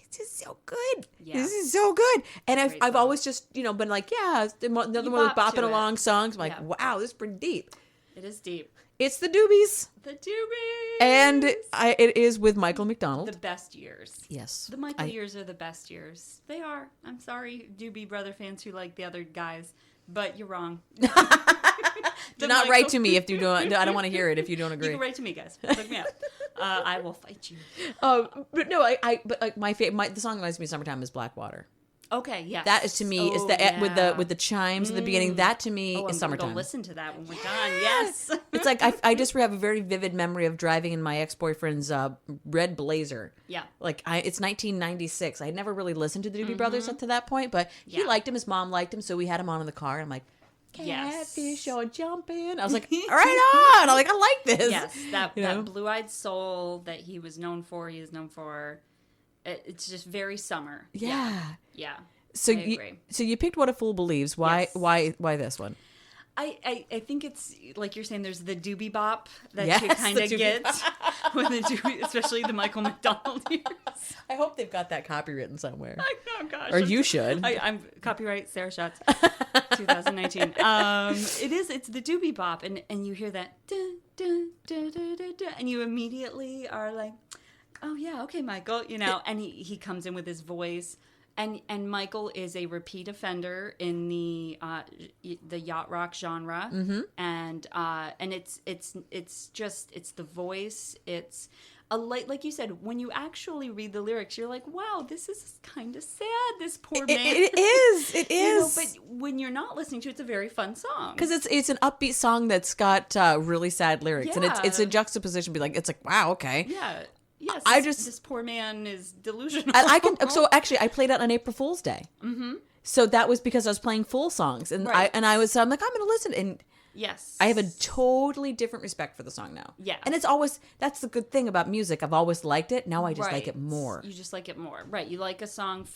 this is so good. Yeah. This is so good. And Great I've song. always just, been like, yeah, it's another You one of those bop to bopping it. along songs. I'm like, Yeah. wow, this is pretty deep. It is deep. It's the Doobies. The Doobies. And it is with Michael McDonald. The best years. Yes. The Michael years are the best years. They are. I'm sorry, Doobie Brother fans who like the other guys, but you're wrong. Do not write to me if you don't. I don't want to hear it if you don't You agree. can write to me, guys. Look me up. I will fight you. But no, but like the song that reminds me of summertime is Blackwater. Okay, yes. That is to me is with the chimes in the beginning. That to me I'm is gonna summertime. go listen to that when we're done. Yes. It's like I just have a very vivid memory of driving in my ex-boyfriend's red Blazer. Yeah. Like it's 1996. I had never really listened to the Doobie Brothers up to that point, but he Yeah. liked him. His mom liked him, so we had him on in the car. And I'm like, Yes. catfish or jumping. I was like, right on. I'm like, I like this. Yes, that You know? that blue-eyed soul that he was known for. He is known for. It's just very summer. Yeah. Yeah. So I you agree. so you picked What a Fool Believes. Why Yes. why this one? I think it's like you're saying. There's the doobie bop that Yes, you kind the of doobie get bop. when the doobie, especially the Michael McDonald years. I hope they've got that copywritten somewhere. Oh gosh, Or you should. I'm copyright Sarah Schatz, 2019. It's the doobie bop, and you hear that dun, dun, dun, dun, dun, dun, and you immediately are like, oh yeah, okay, Michael, and he comes in with his voice. And Michael is a repeat offender in the yacht rock genre, and it's the voice. It's like you said, when you actually read the lyrics, you're like, wow, this is kind of sad. This poor man. It is. It is. But when you're not listening to it, it's a very fun song. Because it's an upbeat song that's got really sad lyrics, and it's a juxtaposition. It's like, wow, okay. Yeah. Yes, this poor man is delusional. I can. So actually, I played it on April Fool's Day. Mm-hmm. So that was because I was playing Fool songs, and right. I'm like, I'm going to listen, and yes, I have a totally different respect for the song now. Yeah, and that's the good thing about music. I've always liked it. Now I just like it more. You just like it more, right? You like a song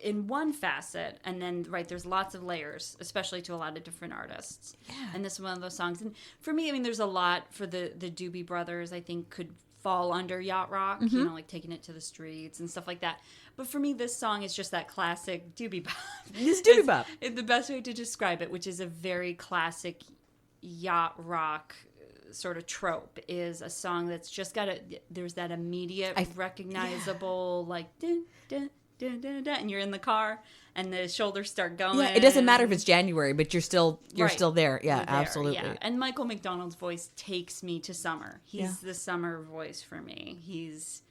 in one facet, and then there's lots of layers, especially to a lot of different artists. Yeah, and this is one of those songs. And for me, I mean, there's a lot for the Doobie Brothers. I think could fall under yacht rock, like Taking It to the Streets and stuff like that. But for me, this song is just that classic doobie bop. This doobie bop. It's the best way to describe it, which is a very classic yacht rock sort of trope, is a song that's just there's that immediate, recognizable, like, dun, dun, dun, dun, dun, and you're in the car and the shoulders start going. Yeah, it doesn't matter if it's January, but you're still there. Yeah, you're there, absolutely. Yeah. And Michael McDonald's voice takes me to summer. He's the summer voice for me. He's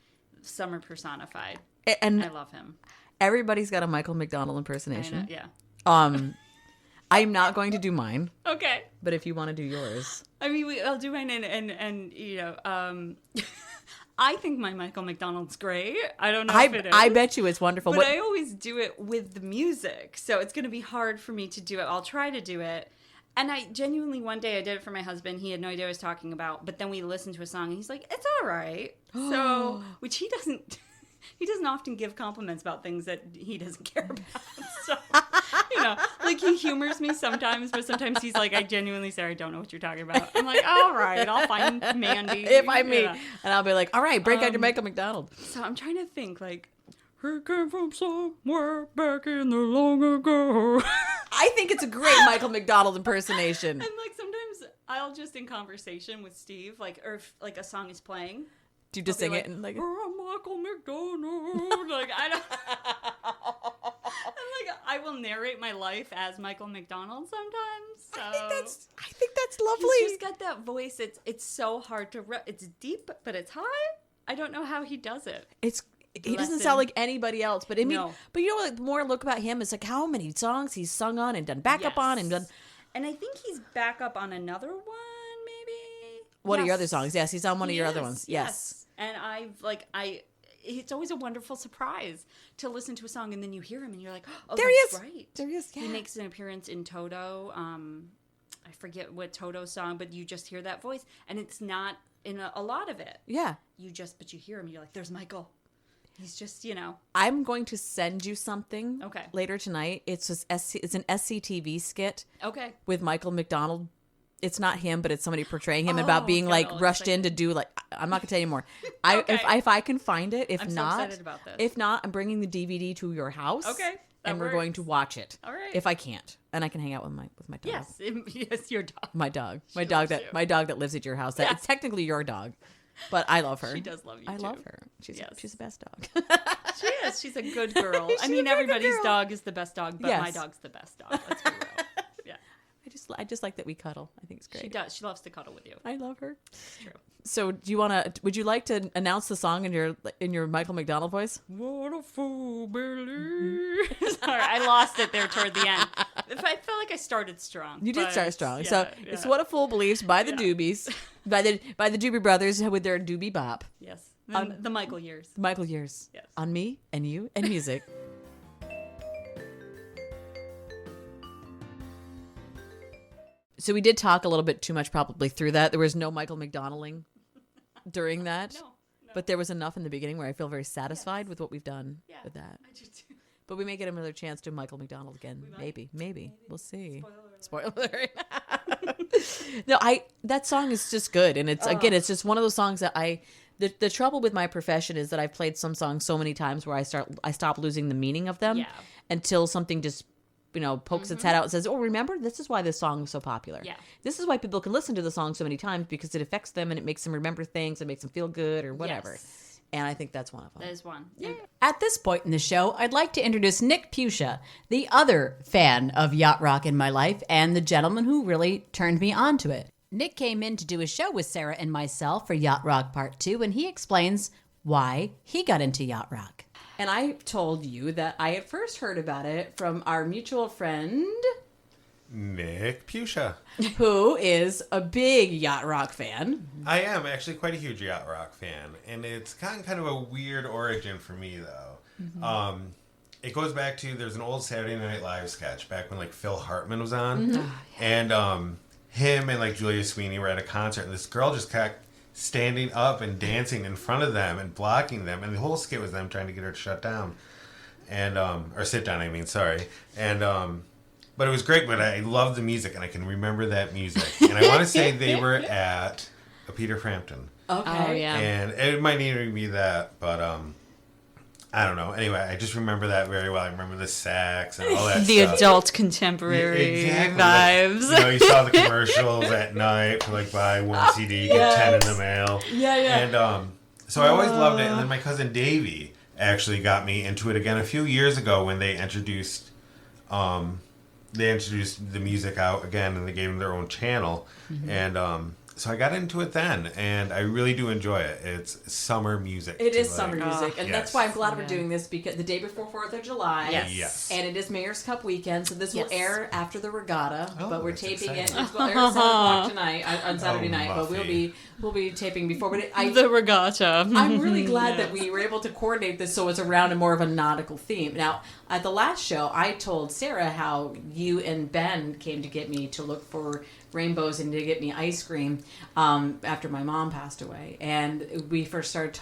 summer personified. And I love him. Everybody's got a Michael McDonald impersonation. Yeah. I'm not going to do mine. Okay. But if you want to do yours. I mean, I'll do mine and I think my Michael McDonald's great. I don't know if it is. I bet you it's wonderful. But I always do it with the music. So it's going to be hard for me to do it. I'll try to do it. And I genuinely, one day I did it for my husband. He had no idea what I was talking about. But then we listened to a song and he's like, it's all right. So, which he doesn't often give compliments about things that he doesn't care about. So, like he humors me sometimes, but sometimes he's like, I genuinely say, I don't know what you're talking about. I'm like, all right, I'll find Mandy. If I meet. And I'll be like, all right, break out your Michael McDonald. So I'm trying to think, like, he came from somewhere back in the long ago. I think it's a great Michael McDonald impersonation. And like sometimes I'll just in conversation with Steve, like, or if like a song is playing, do you just sing it and like, Michael McDonald? Like I don't. And like I will narrate my life as Michael McDonald sometimes. So I think that's lovely. He's just got that voice. It's so hard to. It's deep, but it's high. I don't know how he does it. He doesn't sound like anybody else, but I mean, but like the more I look about him, it's like how many songs he's sung on and done backup on and done. And I think he's back up on another one, maybe. One of your other songs, yes, he's on one of your other ones, yes. And it's always a wonderful surprise to listen to a song and then you hear him and you're like, oh, there he is, right. There he is. Yeah. He makes an appearance in Toto. I forget what Toto song, but you just hear that voice, and it's not in a lot of it. Yeah, but you hear him, you're like, there's Michael. He's just, I'm going to send you something okay. later tonight. It's an SCTV skit. Okay. With Michael McDonald. It's not him, but it's somebody portraying him about being rushed in to do I'm not gonna tell you more. Okay. If I can find it, I'm so excited about this. If not, I'm bringing the DVD to your house. Okay. And we're going to watch it. All right. If I can't, and I can hang out with my dog. Yes, your dog. My dog that lives at your house. It's technically your dog. But I love her. She does love you, too. I love her. She's the best dog. She is. She's a good girl. I mean, everybody's dog is the best dog, but my dog's the best dog. Let's be real. Yeah. I just like that we cuddle. I think it's great. She does. She loves to cuddle with you. I love her. It's true. So would you like to announce the song in your Michael McDonald voice? What a fool, Billy. Sorry, I lost it there toward the end. I felt like I started strong. You did start strong. It's What a Fool Believes by the Doobies, by the Doobie Brothers with their Doobie Bop. Yes. The Michael years. The Michael years. Yes. On me and you and music. So we did talk a little bit too much probably through that. There was no Michael McDonalding during that. No. But there was enough in the beginning where I feel very satisfied with what we've done with that. I do too. But we may get another chance to Michael McDonald again. Maybe. We'll see. Spoiler alert. No, that song is just good. And again, it's just one of those songs that the trouble with my profession is that I've played some songs so many times where I stop losing the meaning of them until something just pokes its head out and says, oh, remember, this is why this song was so popular. Yeah. This is why people can listen to the song so many times, because it affects them and it makes them remember things and makes them feel good or whatever. Yes. And I think that's one of them. That is one. Yeah. At this point in the show, I'd like to introduce Nick Pusha, the other fan of yacht rock in my life and the gentleman who really turned me on to it. Nick came in to do a show with Sarah and myself for Yacht Rock Part 2, and he explains why he got into yacht rock. And I told you that I had first heard about it from our mutual friend... Nick Pusha, who is a big yacht rock fan. I am actually quite a huge yacht rock fan, and it's kind of a weird origin for me though. Mm-hmm. It goes back to there's an old Saturday Night Live sketch back when like Phil Hartman was on, and him and like Julia Sweeney were at a concert, and this girl just kept standing up and dancing in front of them and blocking them, and the whole skit was them trying to get her to shut down, and or sit down. I mean, sorry, and but it was great, but I love the music, and I can remember that music. And I want to say they were at a Peter Frampton. Okay. Oh, yeah. And it might even be that, but I don't know. Anyway, I just remember that very well. I remember the sax and all that The stuff. adult contemporary vibes. Like, you saw the commercials at night for like buy one CD, get 10 in the mail. Yeah. And so I always loved it. And then my cousin Davey actually got me into it again a few years ago when they introduced the music out again, and they gave them their own channel. And so I got into it then, and I really do enjoy it. It's summer music. It is summer music, and yes. that's why I'm glad we're doing this, because the day before 4th of July, Yes. and it is Mayor's Cup weekend, so this will air after the regatta, but we're that's taping it. exciting. It will air at 7 o'clock tonight, on Saturday night, but Muffy. we'll be taping before. But The regatta. I'm really glad that we were able to coordinate this so it's around a more of a nautical theme. Now, at the last show, I told Sarah how you and Ben came to get me to look for rainbows and to get me ice cream after my mom passed away. And we first started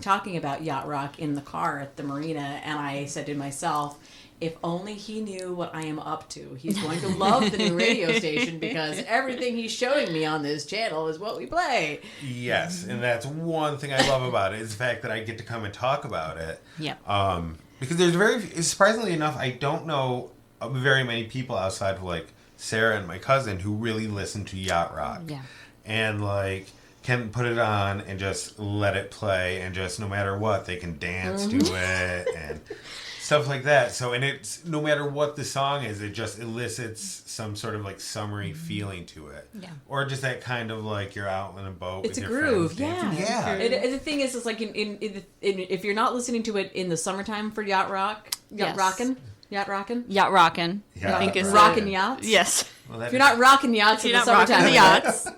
talking about yacht rock in the car at the marina, and I said to myself, if only he knew what I am up to. He's going to love the new radio station, because everything he's showing me on this channel is what we play. Yes, and that's one thing I love about it, is the fact that I get to come and talk about it. Yeah. Because there's surprisingly enough, I don't know very many people outside of like Sarah and my cousin who really listen to yacht rock. Yeah. And like can put it on and just let it play, and just no matter what they can dance to it and stuff like that. So, and it's no matter what the song is, it just elicits some sort of like summery feeling to it. Yeah. Or just that kind of like you're out in a boat It's with a your groove, friends dancing. yeah. Yeah. And the thing is, it's like if you're not listening to it in the summertime for yacht Yes. rocking. Yacht rockin'. Yeah. I think it's Rockin' yachts. Yes. Well, If you're not rocking yachts in the If you're not summertime, rocking the yachts.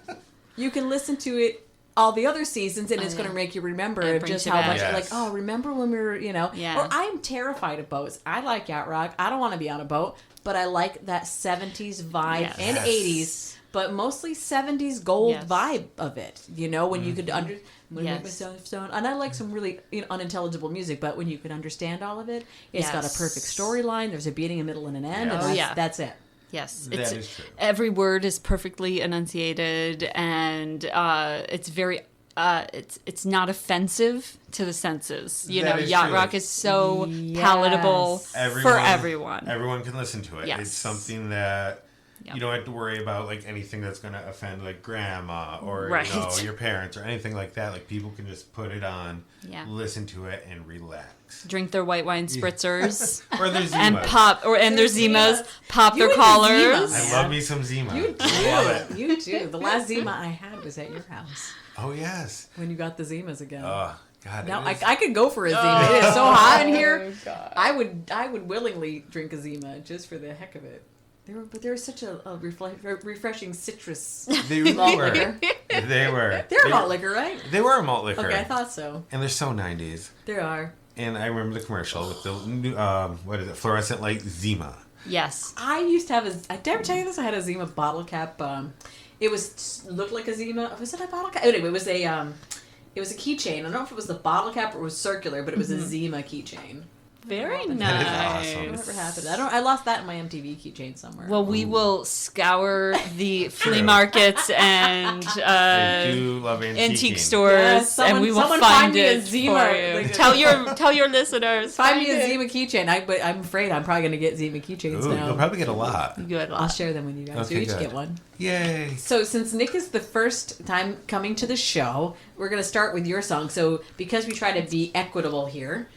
you can listen to it all the other seasons, and it's going to make you remember It of brings just you how back. much, Yes. like, oh, remember when we were, Yeah. Or I'm terrified of boats. I like yacht rock. I don't want to be on a boat, but I like that 70s vibe Yes. and Yes. 80s, but mostly 70s gold Yes. vibe of it. When you could when I make Yes. myself stone, and I like some really unintelligible music, but when you can understand all of it, it's got a Yes. perfect storyline. There's a beginning, a middle, and an end, Yes. and Oh, yeah. that's it. Yes. That is true. Every word is perfectly enunciated, and it's very it's not offensive to the senses. That is Yacht true. rock is so Yes. palatable for everyone. Everyone can listen to it. Yes. It's something that Yep. you don't have to worry about like anything that's going to offend like grandma or Right. your parents or anything like that. Like people can just put it on, Yeah. listen to it, and relax. Drink their white wine spritzers. Or there's And Zimas. pop, their There's Zimas, Zimas. pop You their and the collars. Zimas. I love me some Zima. You Love it. do. You do. The last Zima I had was at your house Oh yes. when you got the Zimas again. Oh God. Now it is- I could go for a Zima. It is so hot in here. God. I would willingly drink a Zima just for the heck of it. They were such a refreshing citrus. They really malt were. liquor. They were. They're a malt liquor, right? They were a malt liquor. Okay, I thought so. And they're so 90s. There are. And I remember the commercial with the new, what is it, fluorescent light Zima. Yes. I used to have did I ever tell you this? I had a Zima bottle cap. It looked like a Zima. Was it a bottle cap? Anyway, it was a keychain. I don't know if it was the bottle cap or it was circular, but it was a Zima keychain. Very That is nice. awesome. Whatever happened? I lost that in my MTV keychain somewhere. Well, we will scour the flea markets and I do love antique antiquing. stores, Yes, and we will someone find me a it Zima. for you. Like- Tell your listeners. Find me a it. Zima keychain. But I'm afraid I'm probably going to get Zima keychains Ooh, now. you'll probably get a lot. Good. I'll share them with you guys. Okay, You each good. get one. Yay. So since Nick is the first time coming to the show, we're going to start with your song. So because we try to be equitable here,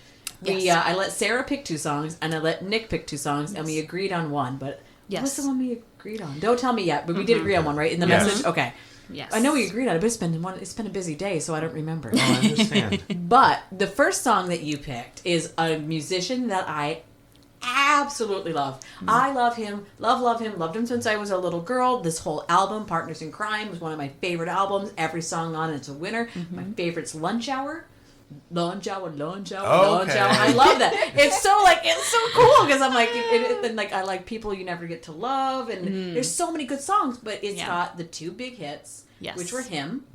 I let Sarah pick 2 songs and I let Nick pick 2 songs, and we agreed on one. But what's the one we agreed on? Don't tell me yet, but we did agree on one, right? In the Yes. message? Okay. Yes. I know we agreed on it, but it's been a busy day, so I don't remember. Oh, I understand. But the first song that you picked is a musician that I absolutely love. I love him, loved him since I was a little girl. This whole album, Partners in Crime, was one of my favorite albums. Every song on it's a winner. My favorite's Lunch Hour. Lunch Hour. Okay. I love that. It's so cool because I'm like, and like I like People You Never Get to Love, and there's so many good songs, but it's got the 2 big hits, which were him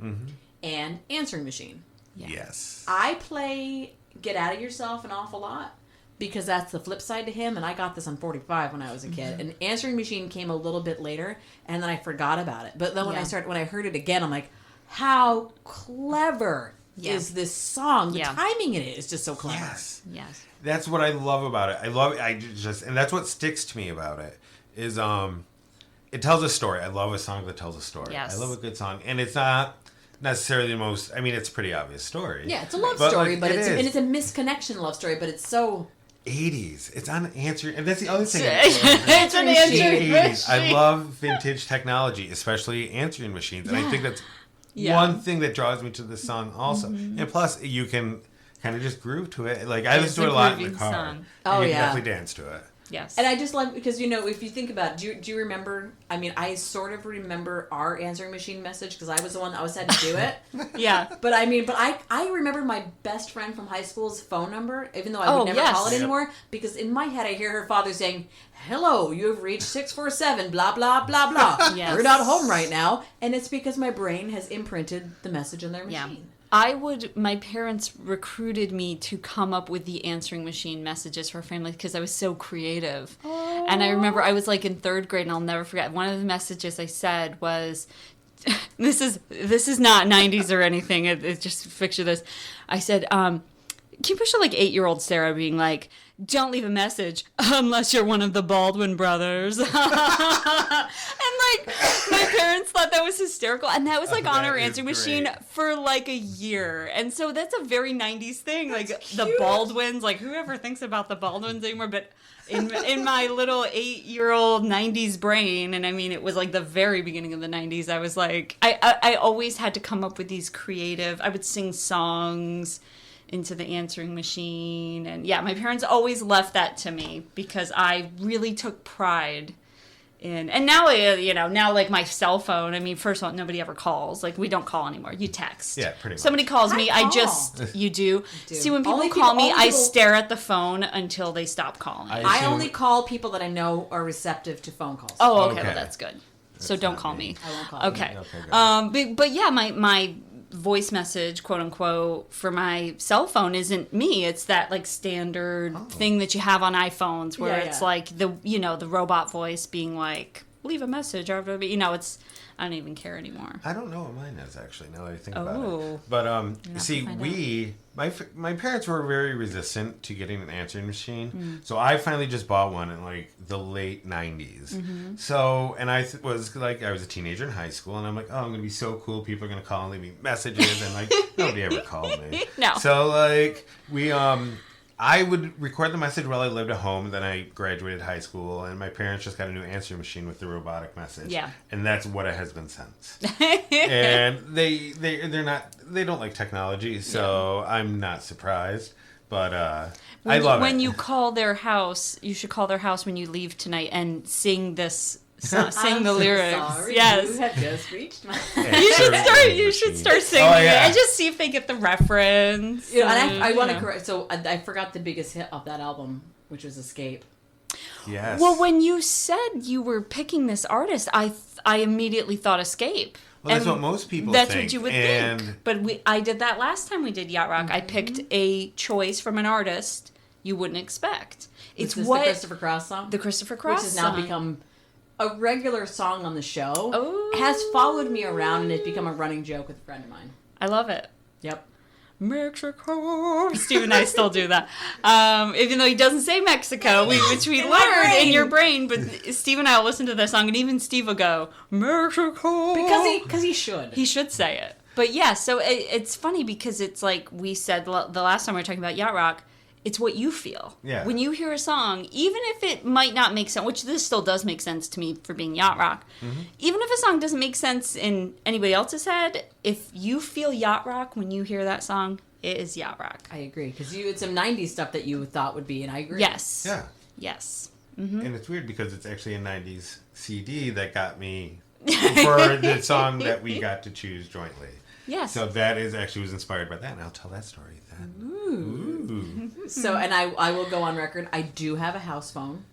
and Answering Machine. Yes. I play Get Out of Yourself an awful lot because that's the flip side to him, and I got this on 45 when I was a kid. And Answering Machine came a little bit later, and then I forgot about it. But then when I heard it again, I'm like, how clever is this song? The timing in it is just so clever. Yes. That's what I love about it. And that's what sticks to me about it is it tells a story. I love a song that tells a story. Yes. I love a good song, and it's not necessarily the most. I mean, it's a pretty obvious story. Yeah, it's a love story, like, but it's it's a misconnection love story, but it's so 80s. It's on Answer, and that's the other thing. It's an answering 80s. I machine. love vintage technology, especially answering machines, and I think that's one thing that draws me to this song also. And plus, you can kind of just groove to it. Like I listen to it a lot in the groovy car. song. And you can definitely dance to it. Yes. And I just love, because, if you think about it, do you remember, I mean, I sort of remember our Answering Machine message because I was the one that always had to do it. Yeah. But I remember my best friend from high school's phone number, even though I would never call it anymore, because in my head I hear her father saying, "Hello, you have reached 647, blah, blah, blah, blah. Yes. We're not home right now." And it's because my brain has imprinted the message in their machine. My parents recruited me to come up with the Answering Machine messages for family because I was so creative. Oh. And I remember I was like in 3rd grade, and I'll never forget. One of the messages I said was, this is not 90s or anything. It just picture this. I said, can you picture like 8-year-old Sarah being like, "Don't leave a message unless you're one of the Baldwin brothers." And like my parents thought that was hysterical, and that was like on our answering machine for like a year. And so that's a very 90s thing. Like the Baldwins, like whoever thinks about the Baldwins anymore, but in my little 8-year-old 90s brain, and I mean it was like the very beginning of the 90s, I was like I always had to come up with these creative, I would sing songs into the answering machine. And my parents always left that to me because I really took pride in, and now now like my cell phone, I mean, first of all, nobody ever calls. Like we don't call anymore, you text. Yeah, pretty much. Somebody calls me, you do. See, when people call me, I stare at the phone until they stop calling. I only call people that I know are receptive to phone calls. Oh, okay. Well, that's good. So don't call me. I won't call Okay. Okay, good. But my voice message, quote unquote, for my cell phone isn't me. It's that like standard thing that you have on iPhones where it's like the the robot voice being like, leave a message or whatever. It's I don't even care anymore. I don't know what mine is actually. Now that I think about it. But see, my parents were very resistant to getting an answering machine, so I finally just bought one in like the late 90s. So, and I was a teenager in high school, and I'm like, oh, I'm gonna be so cool. People are gonna call and leave me messages, and like nobody ever called me. No. So like I would record the message while I lived at home. Then I graduated high school, and my parents just got a new answering machine with the robotic message. Yeah, and that's what it has been since. And they don't like technology, so I'm not surprised. But I love it. When you call their house, you should call their house when you leave tonight and sing this. Sing the lyrics. Sorry, yes, you have just reached my. You should start singing it and just see if they get the reference. And I want to correct. So I forgot the biggest hit of that album, which was "Escape." Yes. Well, when you said you were picking this artist, I immediately thought "Escape." Well, that's what most people That's think. what you would think. But I did that last time we did Yacht Rock. I picked a choice from an artist. you wouldn't expect. It's It's the Christopher Cross song? the Christopher Cross which has now song. become a regular song on the show. Oh. Has followed me around and it's become a running joke with a friend of mine. I love it. Yep. Mexico. Steve and I still do that. Even though he doesn't say Mexico, which we In my learned in brain. your brain, but Steve and I will listen to that song, and even Steve will go, Mexico. Because he should. He should say it. But yeah, so it's funny because it's like we said the last time we were talking about Yacht Rock, it's what you feel. Yeah. When you hear a song, even if it might not make sense, which this still does make sense to me for being Yacht Rock, even if a song doesn't make sense in anybody else's head, if you feel Yacht Rock when you hear that song, it is Yacht Rock. I agree. Because you had some 90s stuff that you thought would be, and I agree. Yes. Yeah. Yes. And it's weird because it's actually a 90s CD that got me for the song that we got to choose jointly. Yes. So that was inspired by that, and I'll tell that story then. Ooh. So, and I will go on record, I do have a house phone.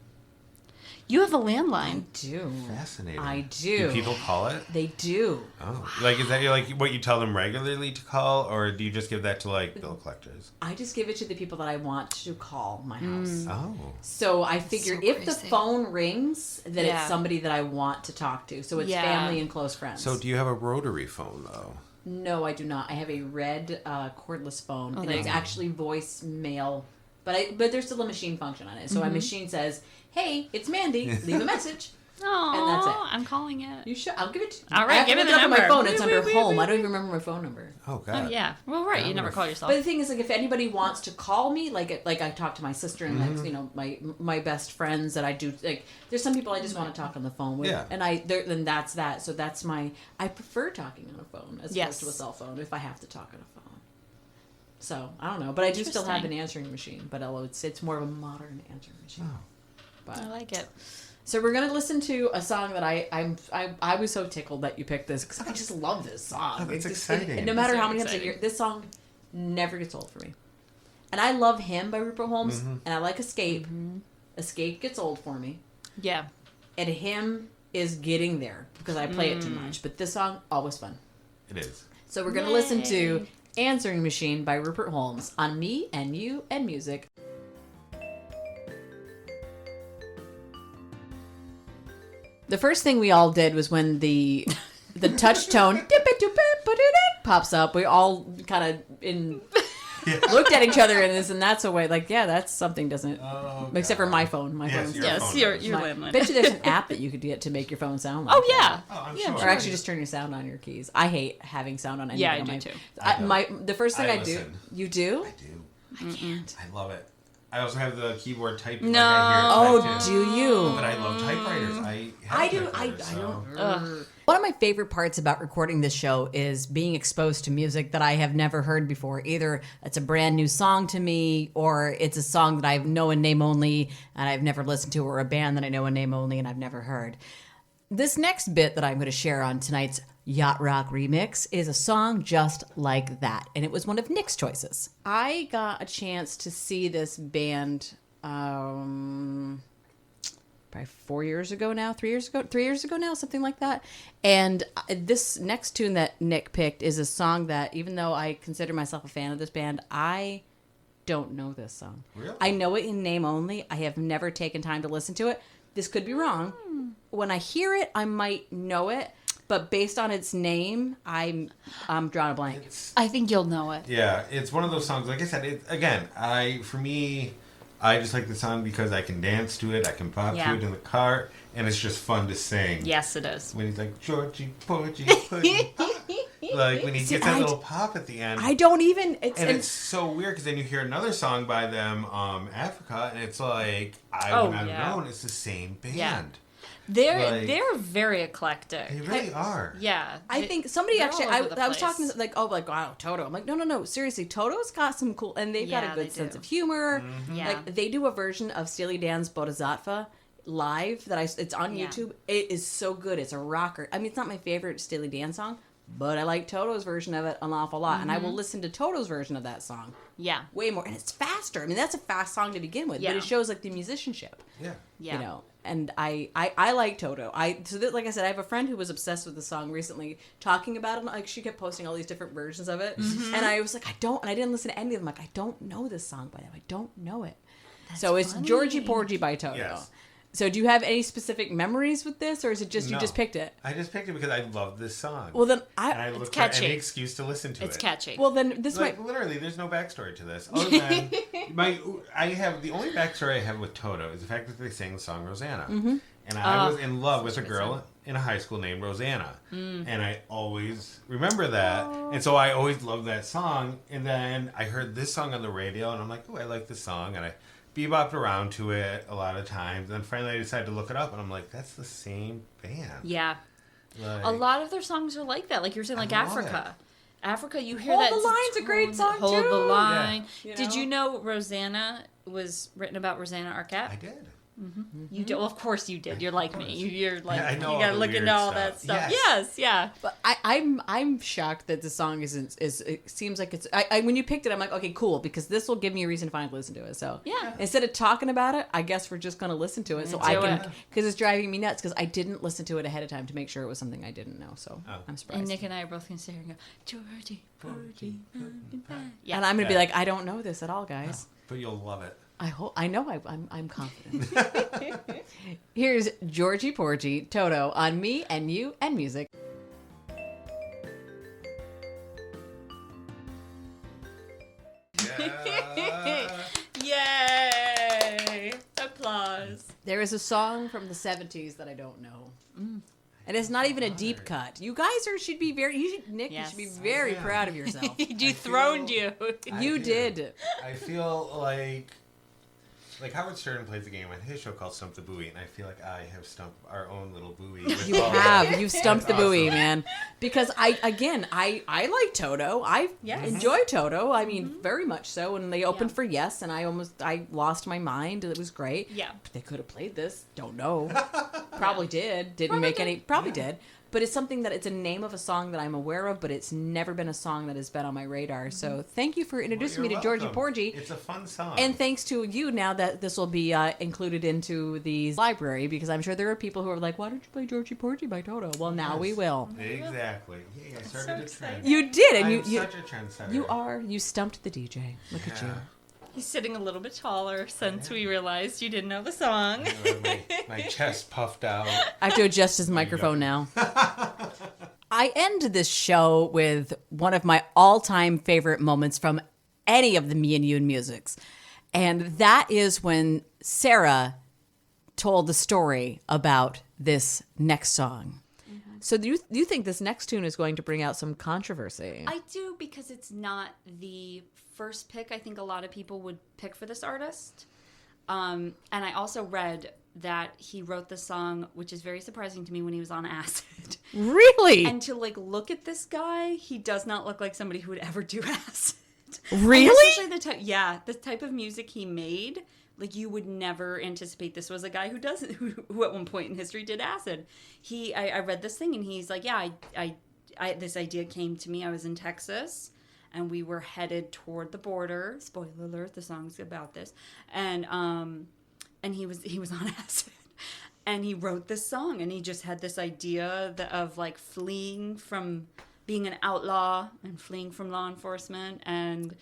You have a I landline. do. Fascinating. I do. Do people call it? They do. Oh. Like, is that what you tell them regularly to call, or do you just give that to, like, bill collectors? I just give it to the people that I want to call my house. Oh. So I figure So if the crazy. phone rings, then Yeah. it's somebody that I want to talk to. So it's Yeah. family and close friends. So do you have a rotary phone, though? No, I do not. I have a red cordless phone, and there it's you go. actually voicemail, but there's still a machine function on it. So my machine says, "Hey, it's Mandy. Leave a message." Oh, And that's it. I'm calling it. You should. I'll give it to you. All right, I have to give it look the up on my number. phone. It's Wee, under wee, wee, home. wee. I don't even remember my phone number. Oh, God. Oh, yeah. Well, right. I You never would've- call yourself. But the thing is, like, if anybody wants to call me, like I talk to my sister and Mm-hmm. like, you know, my best friends that I do, like, there's some people I just want to talk on the phone with, Yeah. and then that's that. So that's I prefer talking on a phone as Yes. opposed to a cell phone if I have to talk on a phone. So I don't know, but I do still have an Interesting. answering machine, but although it's more of a modern answering machine. Oh. But I like it. so we're gonna listen to a song that I was so tickled that you picked this because I just love this song. Oh, that's It's just- exciting. and no matter It's how very many times I exciting. hear this song, never gets old for me. And I love Him by Rupert Holmes, and I like Escape. Escape gets old for me, Yeah. and Him is getting there because I play it too much. But this song always fun. It is. So we're gonna listen to "Answering Machine" by Rupert Holmes on Me and You and Music. The first thing we all did was when the touch tone pops up, we all kind of looked at each other and that's a way, like, yeah, that's something doesn't, Oh, except for God. my phone. My Yes, phone's your Yes, phone your does. landline. Bet you there's an app that you could get to make your phone sound like Oh, yeah. Oh, I'm Yeah, sure. that. Or actually just turn your sound on your keys. I hate having sound on anything. Yeah, I on do my, too. I don't. the first thing I I do, listen. you do? I do. I can't. I love it. I also have the keyboard typing. No. Like I hear Oh, it back too. do you? But I love typewriters. I do. I typewriters, so- don't. Ugh. One of my favorite parts about recording this show is being exposed to music that I have never heard before. Either it's a brand new song to me, or it's a song that I know in name only and I've never listened to, or a band that I know in name only and I've never heard. This next bit that I'm going to share on tonight's Yacht Rock remix is a song just like that, and it was one of Nick's choices. I got a chance to see this band probably 3 years ago now, something like that. And this next tune that Nick picked is a song that, even though I consider myself a fan of this band, I don't know this song. Really? I know it in name only. I have never taken time to listen to it. This could be wrong. When I hear it, I might know it, but based on its name, I'm drawing a blank. I think you'll know it. Yeah, it's one of those songs. Like I said, I just like the song because I can dance to it. I can pop Yeah. to it in the car, and it's just fun to sing. Yes, it is. When he's like Georgie, Porgy, Pudding, like when he See, gets that I- little pop at the end. I don't even. and it's so weird because then you hear another song by them, Africa, and it's like I would not have yeah. known it's the same band. Yeah. They're Like- very eclectic. They really are. Yeah. I think somebody they're actually. all over the I was talking place. to, like, oh, wow, Toto. I'm like, no. Seriously, Toto's got some cool, and they've got Yeah, a good they sense do. of humor. Yeah. Like they do a version of Steely Dan's Bodhisattva live that it's on Yeah. YouTube. It is so good. It's a rocker. I mean, it's not my favorite Steely Dan song, but I like Toto's version of it an awful lot, and I will listen to Toto's version of that song Yeah. way more. And it's faster. I mean, that's a fast song to begin with, Yeah. but it shows like the musicianship. Yeah. Yeah. You know, and I like Toto. Like I said, I have a friend who was obsessed with the song recently, talking about it. Like she kept posting all these different versions of it, and I was like, I didn't listen to any of them. Like, I don't know this song by them. I don't know it. So it's funny. Georgie Porgy by Toto. Yes. So do you have any specific memories with this, or is it just you No. just picked it? I just picked it because I love this song. Well, then and I look for catchy. any excuse to listen to It's it. catchy. well then this Like might. literally, there's no backstory to this. Other than I have the only backstory I have with Toto is the fact that they sang the song Rosanna, and I was in love with a girl in a high school named Rosanna, and I always remember that, and so I always loved that song. And then I heard this song on the radio, and I'm like, oh, I like this song, and I bebopped around to it a lot of times. And then finally, I decided to look it up, and I'm like, that's the same band. Yeah. Like, A lot of their songs are like that. Like you were saying, like I love Africa. Africa, you hear Hold that. the Line's a great song, Hold too. the Line. Yeah. Did you know Rosanna was written about Rosanna Arquette? I did. You did. Well, of course you did. You're like me. You're like Yeah, I know you all gotta the look weird into all stuff. that stuff. Yes. Yes, yeah. But I'm shocked that the song isn't is it seems like it's I when you picked it I'm like okay cool because this will give me a reason to finally listen to it so Yeah. instead of talking about it I guess we're just gonna listen to it so I Do can it. because it's driving me nuts because I didn't listen to it ahead of time to make sure it was something I didn't know so I'm surprised And Nick and I are both gonna sit here and go, Georgie, Georgie. Yeah. and I'm gonna be Yeah. like I don't know this at all guys But you'll love it. I know I'm confident. Here's Georgie Porgy Toto on Me and You and Music. Yeah. Yay! Applause. There is a song from the 70s that I don't know. And it's not even a deep cut. You guys should be very, Nick, you should be Yes. very Yeah. proud of yourself. He dethroned you. You I did. I feel like Howard Stern plays a game on his show called Stump the Buoy, and I feel like I have stumped our own little buoy. with You all have. that. You've stumped the That's buoy, awesome. man. Because I like Toto. I Yes. enjoy Toto. I mean, very much so. And they opened Yeah. for Yes, and I lost my mind. It was great. Yeah. But they could have played this. Don't know. Probably did. Didn't make any. Probably did. But it's something that it's a name of a song that I'm aware of, but it's never been a song that has been on my radar. So thank you for introducing Well, me you're to Georgie welcome. Porgy. It's a fun song. And thanks to you now that this will be included into the library because I'm sure there are people who are like, why don't you play Georgie Porgy by Toto? Well, now we Yes. will. Exactly. Yeah, I started a trend. You did, and I'm you such a trendsetter. you are you stumped the DJ. Look at you. Yeah. He's sitting a little bit taller since we realized you didn't know the song. my chest puffed out. I have to adjust his microphone now. I end this show with one of my all-time favorite moments from any of the Me and You and Musics. And that is when Sarah told the story about this next song. So do you think this next tune is going to bring out some controversy? I do because it's not the first pick I think a lot of people would pick for this artist. And I also read that he wrote the song, which is very surprising to me, when he was on acid. Really? And to look at this guy, he does not look like somebody who would ever do acid. Really? And especially the type of music he made. Like you would never anticipate this was a guy who who at one point in history did acid. I read this thing and he's like, yeah, I this idea came to me. I was in Texas and we were headed toward the border. Spoiler alert, the song's about this. And he was on acid. And he wrote this song and he just had this idea of fleeing from being an outlaw and fleeing from law enforcement and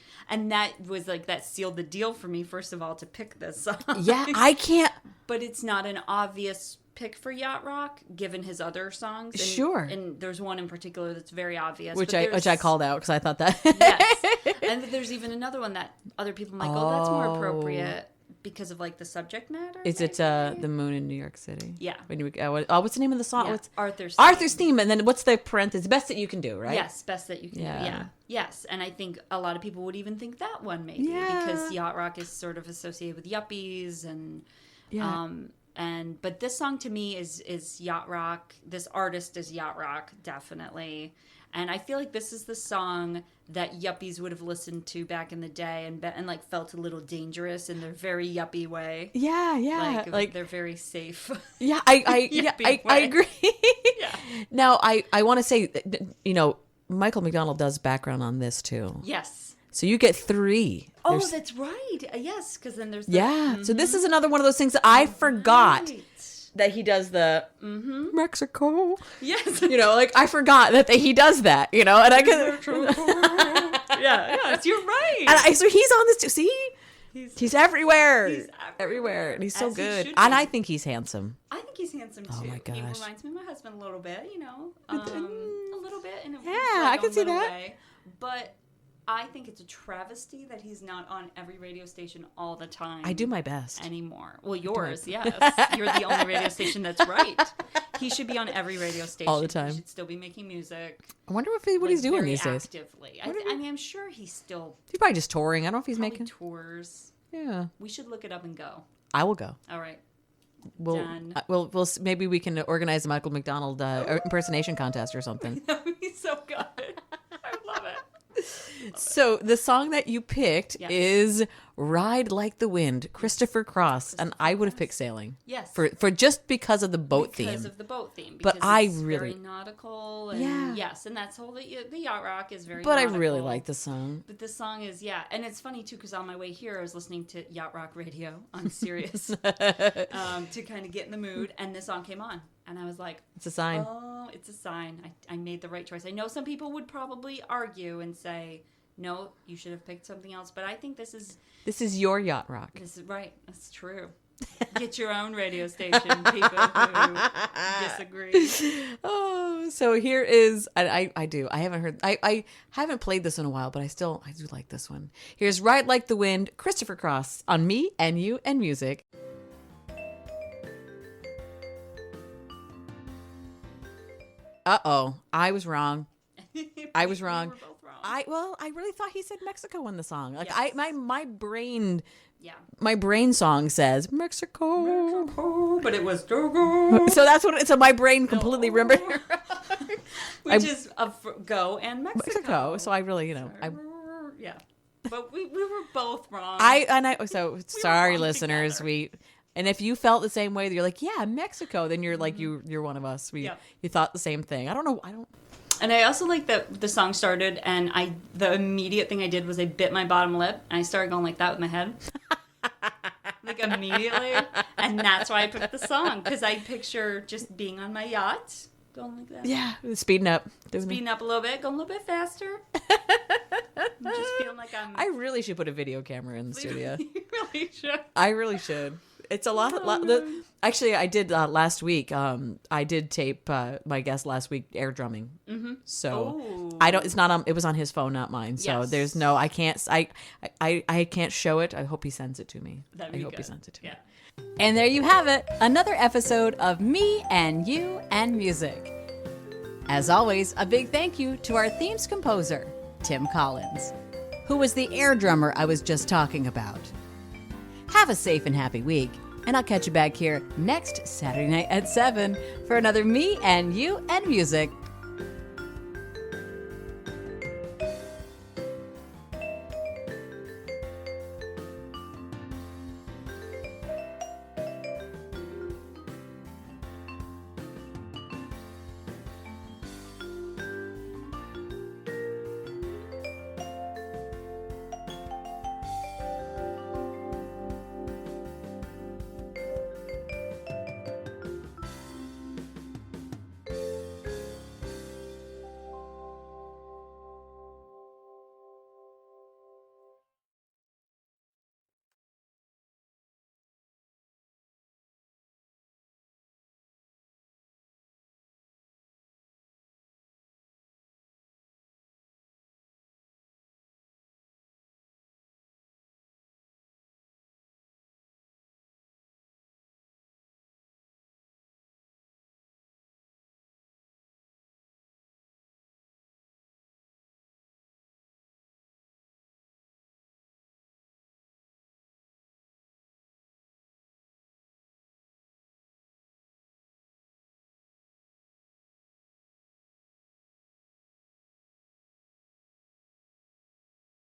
that was that sealed the deal for me, first of all, to pick this song. Yeah, I can't. But it's not an obvious pick for Yacht Rock given his other songs. And, Sure. And there's one in particular that's very obvious. Which but I called out because I thought that. Yes. And there's even another one that other people might go, that's more Oh. appropriate because of the subject matter. Is it maybe? The Moon in New York City? Yeah. When you, what's the name of the song? Yeah. What's Arthur's theme? And then what's the parenthesis? Best that you can do, right? Yes, best that you can Yeah. do. Yeah. Yes. And I think a lot of people would even think that one maybe Yeah. because Yacht Rock is sort of associated with yuppies and Yeah. but this song to me is Yacht Rock. This artist is Yacht Rock, definitely. And I feel like this is the song that yuppies would have listened to back in the day and felt a little dangerous in their very yuppie way. Yeah, yeah. Like, they're very safe. yeah, I Yuppie I way. agree. Yeah. Now, I want to say, Michael McDonald does background on this too. Yes. So you get 3. Oh, There's- that's right. Yes, because then there's yeah. So this is another one of those things that I forgot Right. that he does the Mexico. Yes. I forgot that he does that, and I could. Yes, you're right. And so he's on this too. See, He's everywhere. He's everywhere. And he's so As he good. should And be. I think he's handsome. I think he's handsome too. Oh my He gosh. reminds me of my husband a little bit, you know, a little bit. In a, I can a see little that. Way. But I think it's a travesty that he's not on every radio station all the time. I do my best. Anymore. Well, yours, yes. You're the only radio station that's right. He should be on every radio station All the time. He should still be making music. I wonder what he's doing very these days. actively. I mean, I'm sure he's still He's probably just touring. I don't know if he's probably making. tours. Yeah. We should look it up and go. I will go. All right. We'll, Done. we'll maybe we can organize a Michael McDonald impersonation contest or something. That would be so good. I love it. So the song that you picked Yes. is "Ride Like the Wind," Christopher Cross, and I would have picked "Sailing." Yes. For just because of the boat because theme. of the boat theme. But because I it's really- very nautical. And Yeah. Yes, and that's whole the yacht rock is very. But I nautical. really like the song. But this song is and it's funny too because on my way here I was listening to Yacht Rock Radio on Sirius to kind of get in the mood, and this song came on, and I was like, It's a sign. "Oh, it's a sign. I made the right choice." I know some people would probably argue and say, "No, you should have picked something else," but I think this is Your yacht rock. right. That's true. Get your own radio station, people who disagree. Oh, so here is I do. I haven't heard I haven't played this in a while, but I do like this one. Here's "Ride Like the Wind," Christopher Cross on Me and You and Music. Uh-oh. I was wrong. I was wrong. We were both wrong. I really thought he said Mexico in the song. Like Yes. my brain Yeah. my brain song says Mexico. But it was Dogo. So that's what so my brain completely remembered Which is go and Mexico. Mexico. So I really, Yeah. But we were both wrong. sorry wrong listeners, together. and if you felt the same way, you're like, yeah, Mexico, then you're like you're one of us. Yeah. You thought the same thing. I don't know. And I also like that the song started, and the immediate thing I did was I bit my bottom lip, and I started going like that with my head. Like immediately. And that's why I picked the song, because I picture just being on my yacht, going like that. Yeah, speeding up. Speeding up a little bit, going a little bit faster. I'm just feeling like I really should put a video camera in the studio. You really should. I really should. It's a lot. Actually, I did last week. I did tape my guest last week air drumming. Mm-hmm. So Oh. I don't. It's not on. It was on his phone, not mine. So Yes. there's no. I can't. I can't show it. I hope he sends it to me. That'd I be hope he good. sends it to me. Yeah. And there you have it. Another episode of Me and You and Music. As always, a big thank you to our theme's composer, Tim Collins, who was the air drummer I was just talking about. Have a safe and happy week, and I'll catch you back here next Saturday night at 7 for another Me and You and Music